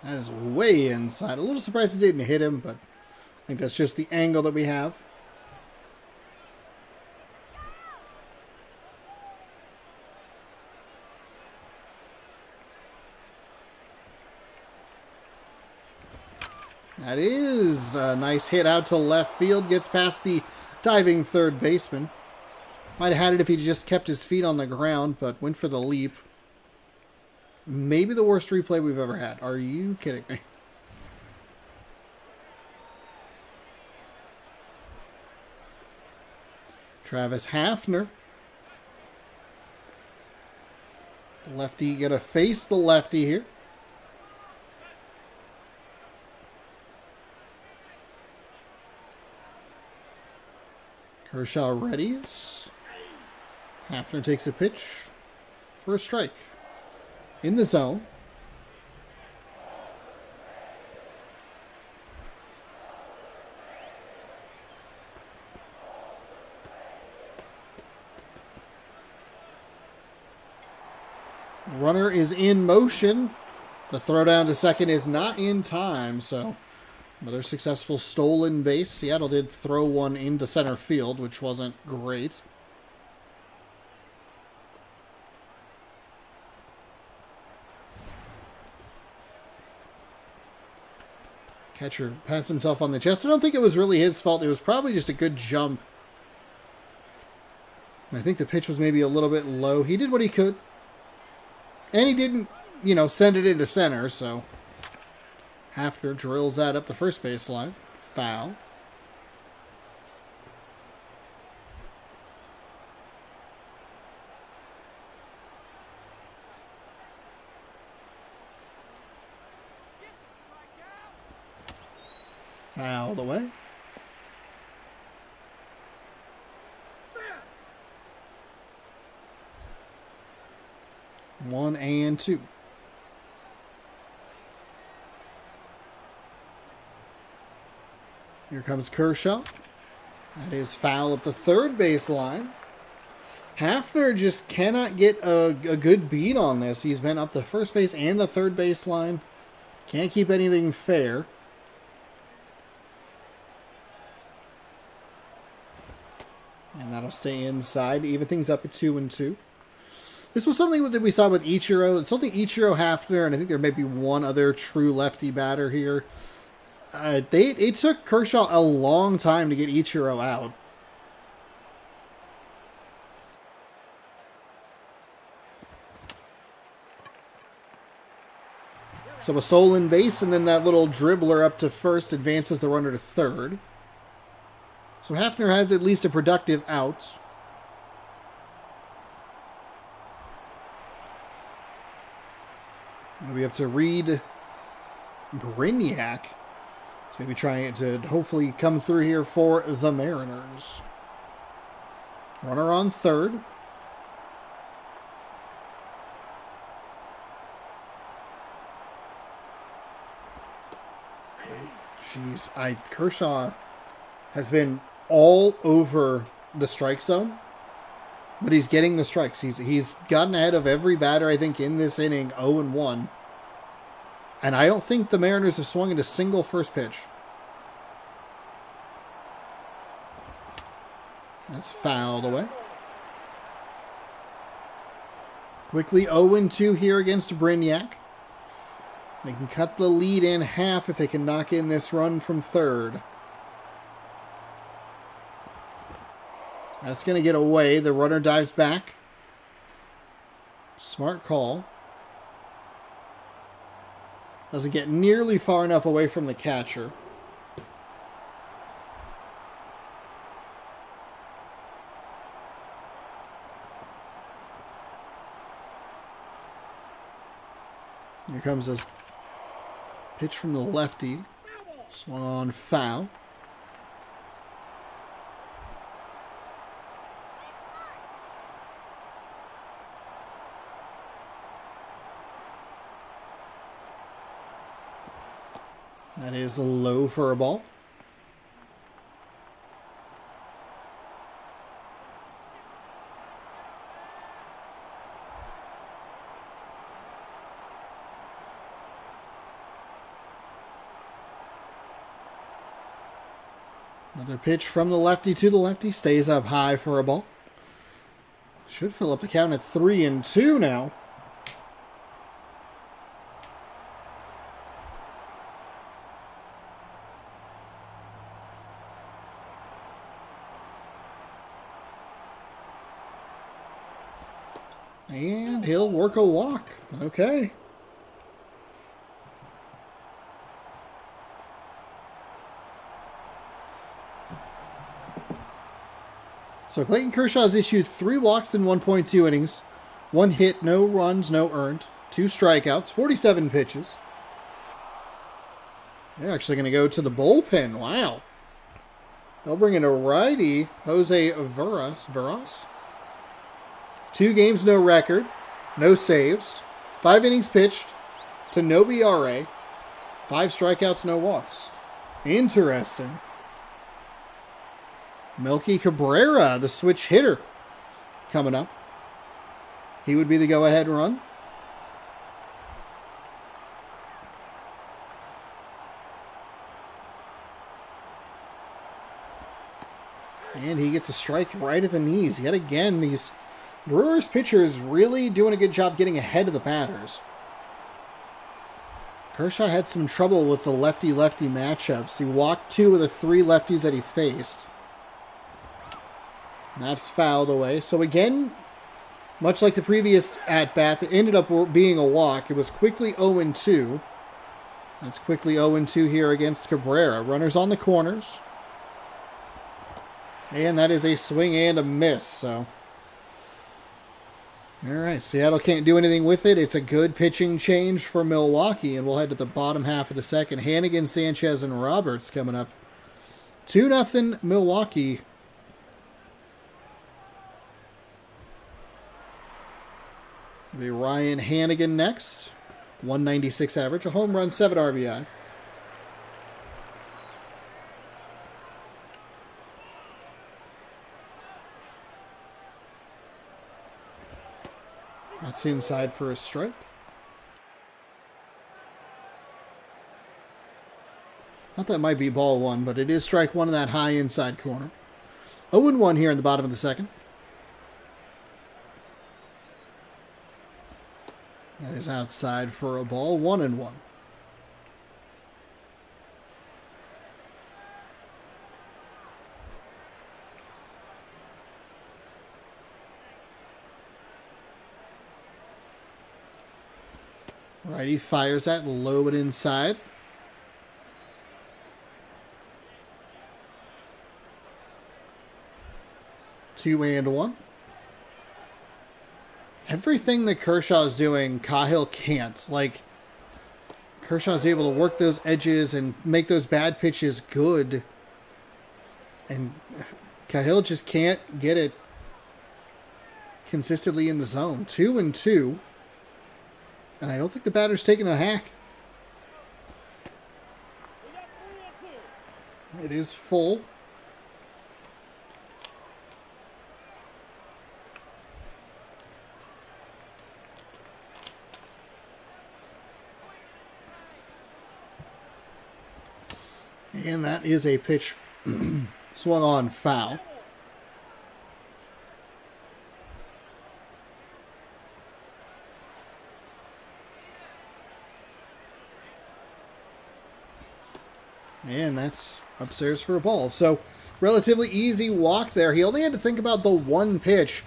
That is way inside. A little surprised it didn't hit him, but I think that's just the angle that we have. That is a nice hit out to left field. Gets past the diving third baseman. Might have had it if he just kept his feet on the ground, but went for the leap. Maybe the worst replay we've ever had. Are you kidding me? Travis Hafner. The lefty gonna face the lefty here. Kershaw readies. Hafner takes a pitch for a strike. In the zone. Runner is in motion. The throw down to second is not in time, so another successful stolen base. Seattle did throw one into center field, which wasn't great. Catcher pats himself on the chest. I don't think it was really his fault. It was probably just a good jump. I think the pitch was maybe a little bit low. He did what he could. And he didn't, send it into center, so Hafner drills that up the first baseline. Foul. Fouled away. 1-2. Here comes Kershaw. That is foul up the third baseline. Hafner just cannot get a good beat on this. He's been up the first base and the third baseline. Can't keep anything fair. And that'll stay inside, even things up at 2-2. This was something that we saw with Ichiro. It's something Ichiro, Hafner, and I think there may be one other true lefty batter here. It took Kershaw a long time to get Ichiro out. So a stolen base, and then that little dribbler up to first advances the runner to third. So Hafner has at least a productive out. It'll be up to Reed Brignac. So maybe trying to hopefully come through here for the Mariners. Runner on third. Jeez, Kershaw has been all over the strike zone, but he's getting the strikes. He's gotten ahead of every batter, I think, in this inning, 0-1. And I don't think the Mariners have swung at a single first pitch. That's fouled away. Quickly 0-2 here against Brignac. They can cut the lead in half if they can knock in this run from third. That's going to get away. The runner dives back. Smart call. Doesn't get nearly far enough away from the catcher. Here comes this pitch from the lefty. Swung on foul. That is low for a ball. Another pitch from the lefty to the lefty. Stays up high for a ball. Should fill up the count at 3-2 now. And he'll work a walk. Okay. So Clayton Kershaw has issued 3 walks in 1.2 innings. 1 hit, no runs, no earned. 2 strikeouts, 47 pitches. They're actually going to go to the bullpen. Wow. They'll bring in a righty, Jose Veras. 2 games, no record. No saves. 5 innings pitched to no BRA. 5 strikeouts, no walks. Interesting. Melky Cabrera, the switch hitter, coming up. He would be the go-ahead run. And he gets a strike right at the knees. Yet again, these Brewers pitchers really doing a good job getting ahead of the batters. Kershaw had some trouble with the lefty-lefty matchups. He walked 2 of the 3 lefties that he faced. That's fouled away. So again, much like the previous at-bat, it ended up being a walk. It was quickly 0-2. That's quickly 0-2 here against Cabrera. Runners on the corners. And that is a swing and a miss. So All right, Seattle can't do anything with it. It's a good pitching change for Milwaukee, and we'll head to the bottom half of the second. Hannigan, Sanchez, and Roberts coming up. 2-0 Milwaukee. Be Ryan Hannigan next. 196 average, a home run, 7 RBI. That's inside for a strike. Not that might be ball one, but it is strike one in that high inside corner. 0-1 here in the bottom of the second. That is outside for a ball, 1-1. Righty fires that low but inside. Two and one. Everything that Kershaw's doing, Cahill can't. Like, Kershaw's able to work those edges and make those bad pitches good. And Cahill just can't get it consistently in the zone. 2-2. And I don't think the batter's taking a hack. It is full. And that is a pitch swung on foul. And that's upstairs for a ball. So, relatively easy walk there. He only had to think about the one pitch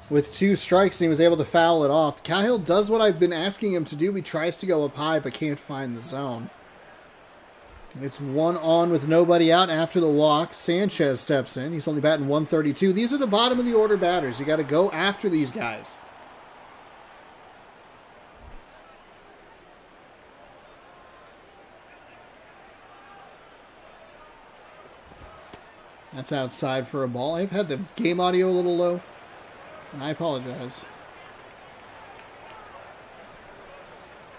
with 2 strikes, and he was able to foul it off. Cahill does what I've been asking him to do. He tries to go up high, but can't find the zone. It's 1 on with nobody out after the walk. Sanchez steps in. He's only batting 132. These are the bottom of the order batters. You got to go after these guys. That's outside for a ball. I've had the game audio a little low, and I apologize.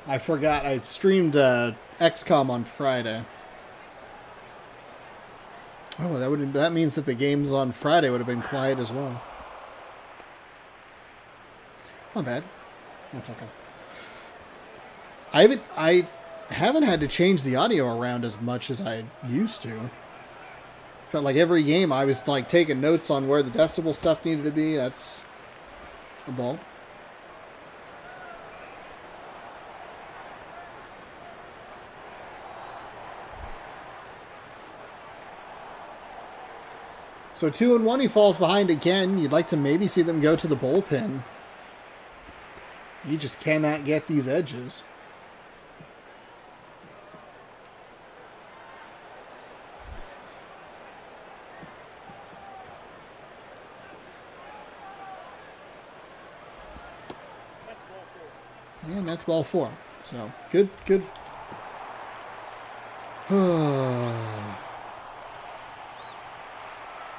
I forgot I streamed XCOM on Friday. Oh, that means that the games on Friday would have been quiet as well. Not bad. That's okay. I haven't had to change the audio around as much as I used to. Felt like every game I was like taking notes on where the decibel stuff needed to be. That's a ball. So 2-1, he falls behind again. You'd like to maybe see them go to the bullpen. You just cannot get these edges. And that's ball 4. So, good.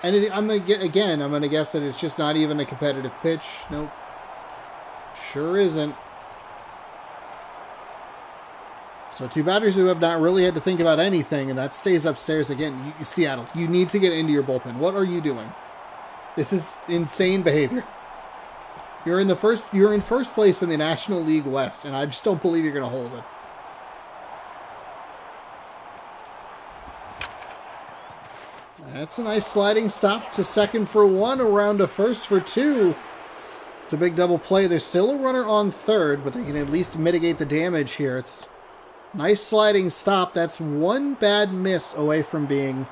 And I'm gonna guess that it's just not even a competitive pitch. Nope. Sure isn't. So 2 batters who have not really had to think about anything, and that stays upstairs again. Seattle, you need to get into your bullpen. What are you doing? This is insane behavior. You're in first place in the National League West, and I just don't believe you're gonna hold it. That's a nice sliding stop to second for 1, around to first for 2. It's a big double play. There's still a runner on third, but they can at least mitigate the damage here. It's nice sliding stop. That's 1 bad miss away from being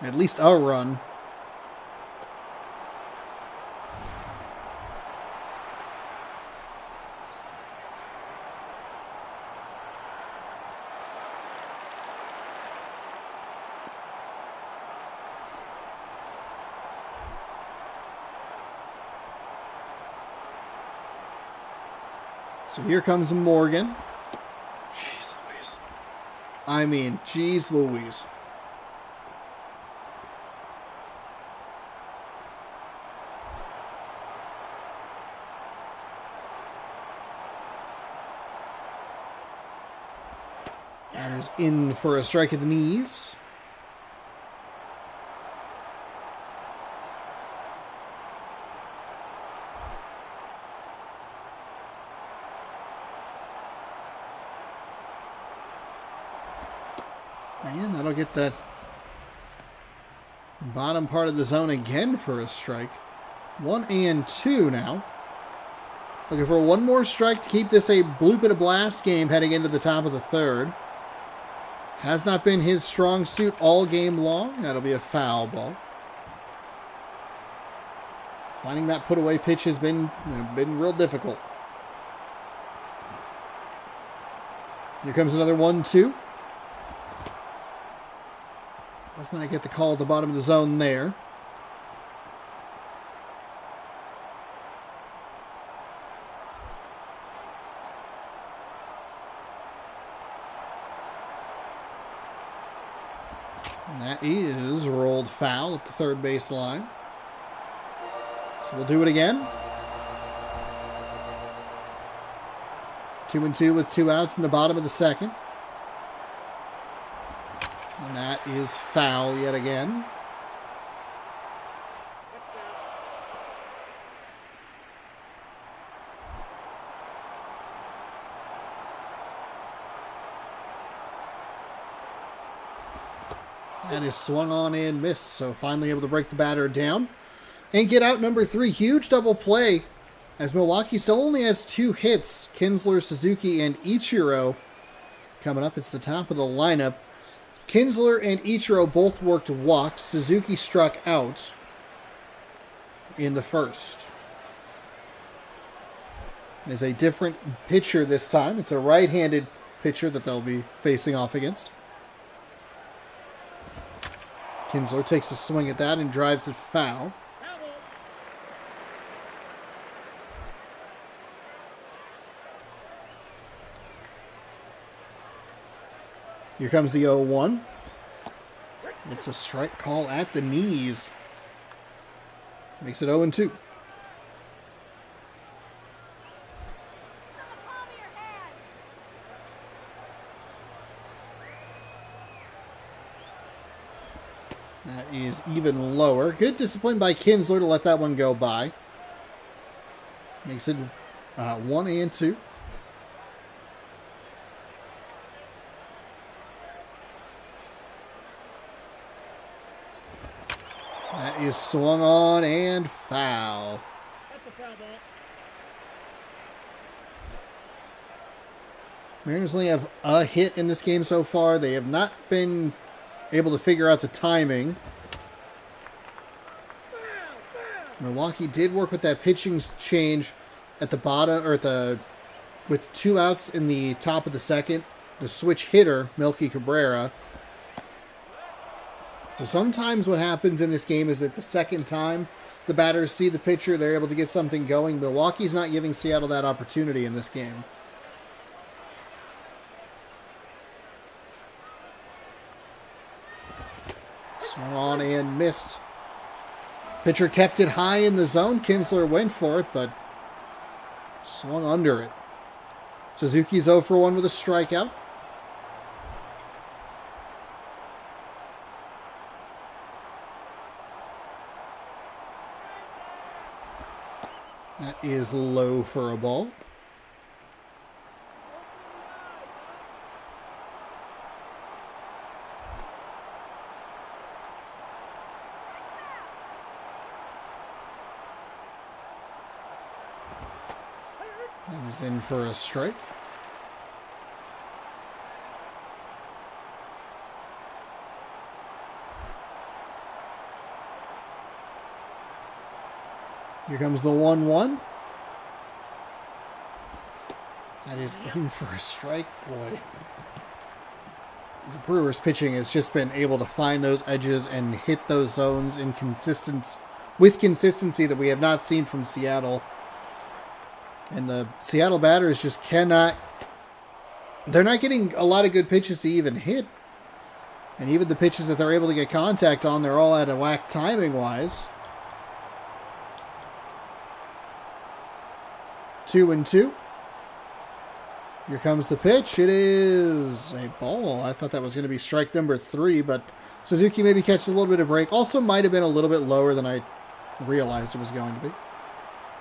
at least a run. So here comes Morgan. Jeez Louise. I mean, jeez Louise. That is in for a strike at the knees. And that'll get that bottom part of the zone again for a strike. 1-2 now. Looking for one more strike to keep this a bloop and a blast game heading into the top of the third. Has not been his strong suit all game long. That'll be a foul ball. Finding that put away pitch has been real difficult. Here comes another 1-2. Let's not get the call at the bottom of the zone there. And that is rolled foul at the third base line. So we'll do it again. 2-2 with 2 outs in the bottom of the second. And that is foul yet again. That is swung on and missed, so finally able to break the batter down and get out number 3. Huge double play as Milwaukee still only has 2 hits. Kinsler, Suzuki, and Ichiro coming up. It's the top of the lineup. Kinsler and Ichiro both worked walks. Suzuki struck out in the first. It's a different pitcher this time. It's a right-handed pitcher that they'll be facing off against. Kinsler takes a swing at that and drives it foul. Here comes the 0-1. It's a strike call at the knees. Makes it 0-2. That is even lower. Good discipline by Kinsler to let that one go by. Makes it 1-2. That is swung on and foul. That's a foul ball. Mariners only have a hit in this game so far. They have not been able to figure out the timing. Milwaukee did work with that pitching change at the bottom, or with 2 outs in the top of the second. The switch hitter, Melky Cabrera. So sometimes what happens in this game is that the second time the batters see the pitcher, they're able to get something going. Milwaukee's not giving Seattle that opportunity in this game. Swung on and missed. Pitcher kept it high in the zone. Kinsler went for it, but swung under it. Suzuki's 0 for 1 with a strikeout. That is low for a ball. That is in for a strike. Here comes the 1-1. That is in for a strike, boy. The Brewers pitching has just been able to find those edges and hit those zones with consistency that we have not seen from Seattle And the Seattle batters just cannot... They're not getting a lot of good pitches to even hit. And even the pitches that they're able to get contact on, they're all out of whack timing-wise. 2-2. Here comes the pitch. It is a ball. I thought that was going to be strike number 3, but Suzuki maybe catches a little bit of break. Also might have been a little bit lower than I realized it was going to be.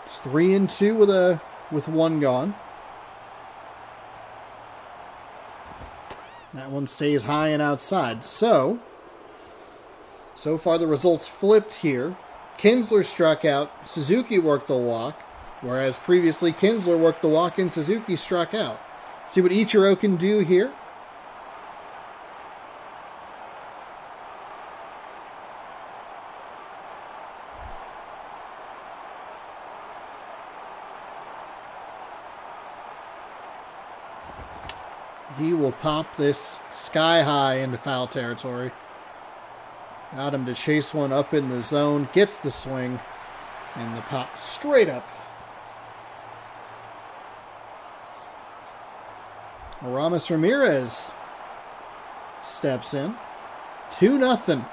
It's 3-2 with one gone. That one stays high and outside. So far the results flipped here. Kinsler struck out. Suzuki worked the walk. Whereas previously Kinsler worked the walk and Suzuki struck out. See what Ichiro can do here. He will pop this sky high into foul territory. Got him to chase one up in the zone. Gets the swing. And the pop straight up. Aramis Ramirez steps in. 2-0.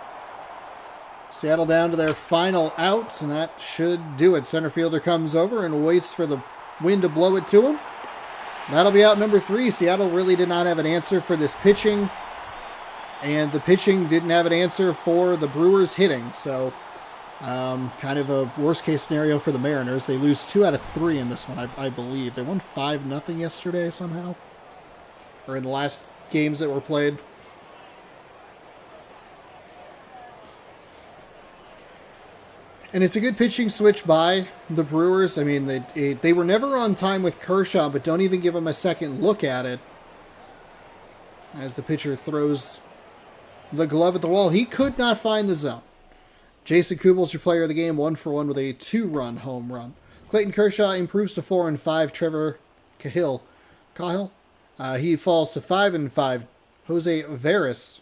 Seattle down to their final outs, and that should do it. Center fielder comes over and waits for the wind to blow it to him. That'll be out number 3. Seattle really did not have an answer for this pitching, and the pitching didn't have an answer for the Brewers hitting. So kind of a worst-case scenario for the Mariners. They lose 2 out of 3 in this one, I believe. They won 5-0 yesterday somehow, or in the last games that were played. And it's a good pitching switch by the Brewers. I mean, they were never on time with Kershaw, but don't even give him a second look at it. As the pitcher throws the glove at the wall, he could not find the zone. Jason Kubel's your player of the game, 1-for-1 with a 2-run home run. Clayton Kershaw improves to 4-5. Trevor Cahill, he falls to 5-5. Jose Veras,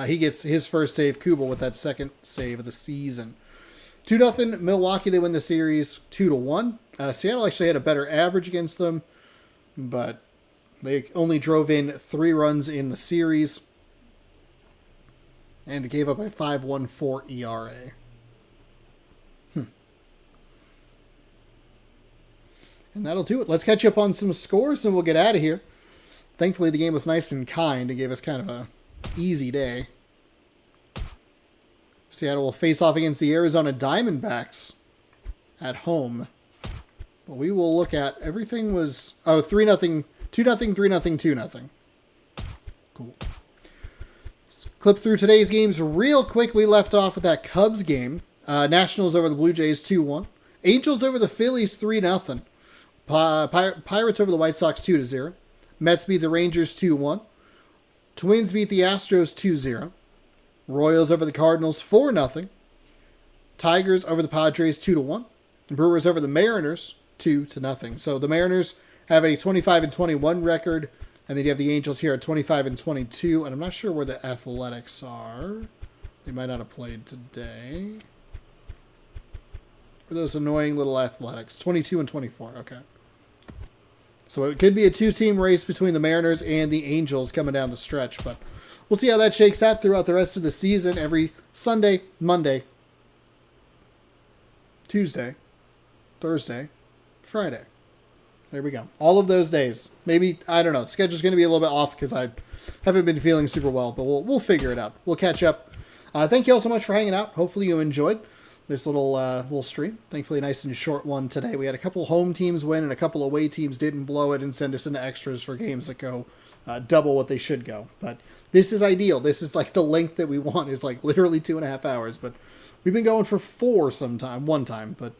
he gets his first save. Kubel with that second save of the season. 2-0 Milwaukee. They win the series 2-1. Seattle actually had a better average against them, but they only drove in 3 runs in the series and gave up a 5.14 ERA. And that'll do it. Let's catch up on some scores and we'll get out of here. Thankfully, the game was nice and kind. It gave us kind of a easy day. Seattle will face off against the Arizona Diamondbacks at home. But we will look at everything was 3-0, 2-0, 3-0, 2-0. Cool. Let's clip through today's games real quick. We left off with that Cubs game. Nationals over the Blue Jays 2-1. Angels over the Phillies 3-0. Pirates over the White Sox 2-0. Mets beat the Rangers 2-1. Twins beat the Astros 2-0. Royals over the Cardinals 4-0. Tigers over the Padres 2-1. Brewers over the Mariners 2-0. So the Mariners have a 25-21 record, and then you have the Angels here at 25-22. And I'm not sure where the Athletics are. They might not have played today. Or those annoying little Athletics, 22-24. Okay. So it could be a 2-team race between the Mariners and the Angels coming down the stretch, but we'll see how that shakes out throughout the rest of the season. Every Sunday, Monday, Tuesday, Thursday, Friday. There we go. All of those days. Maybe, I don't know. The schedule's going to be a little bit off because I haven't been feeling super well, but we'll figure it out. We'll catch up. Thank you all so much for hanging out. Hopefully you enjoyed this little stream. Thankfully, a nice and short one today. We had a couple home teams win and a couple away teams didn't blow it and send us into extras for games that go double what they should go. But this is ideal. This is like the length that we want, is like literally 2.5 hours. But we've been going for 4 one time, but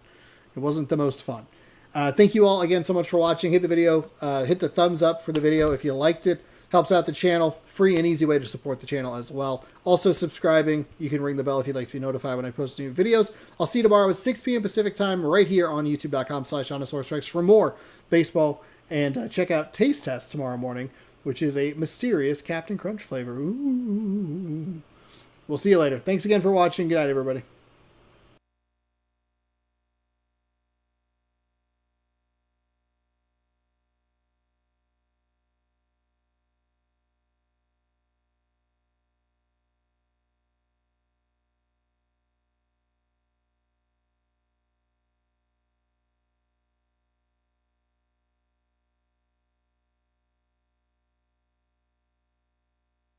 it wasn't the most fun. Thank you all again so much for watching. Hit the video, hit the thumbs up for the video if you liked it. Helps out the channel. Free and easy way to support the channel as well. Also subscribing. You can ring the bell if you'd like to be notified when I post new videos. I'll see you tomorrow at 6 p.m. Pacific time right here on youtube.com/OnosaurusRex for more baseball. And check out Taste Test tomorrow morning, which is a mysterious Captain Crunch flavor. Ooh. We'll see you later. Thanks again for watching. Good night, everybody.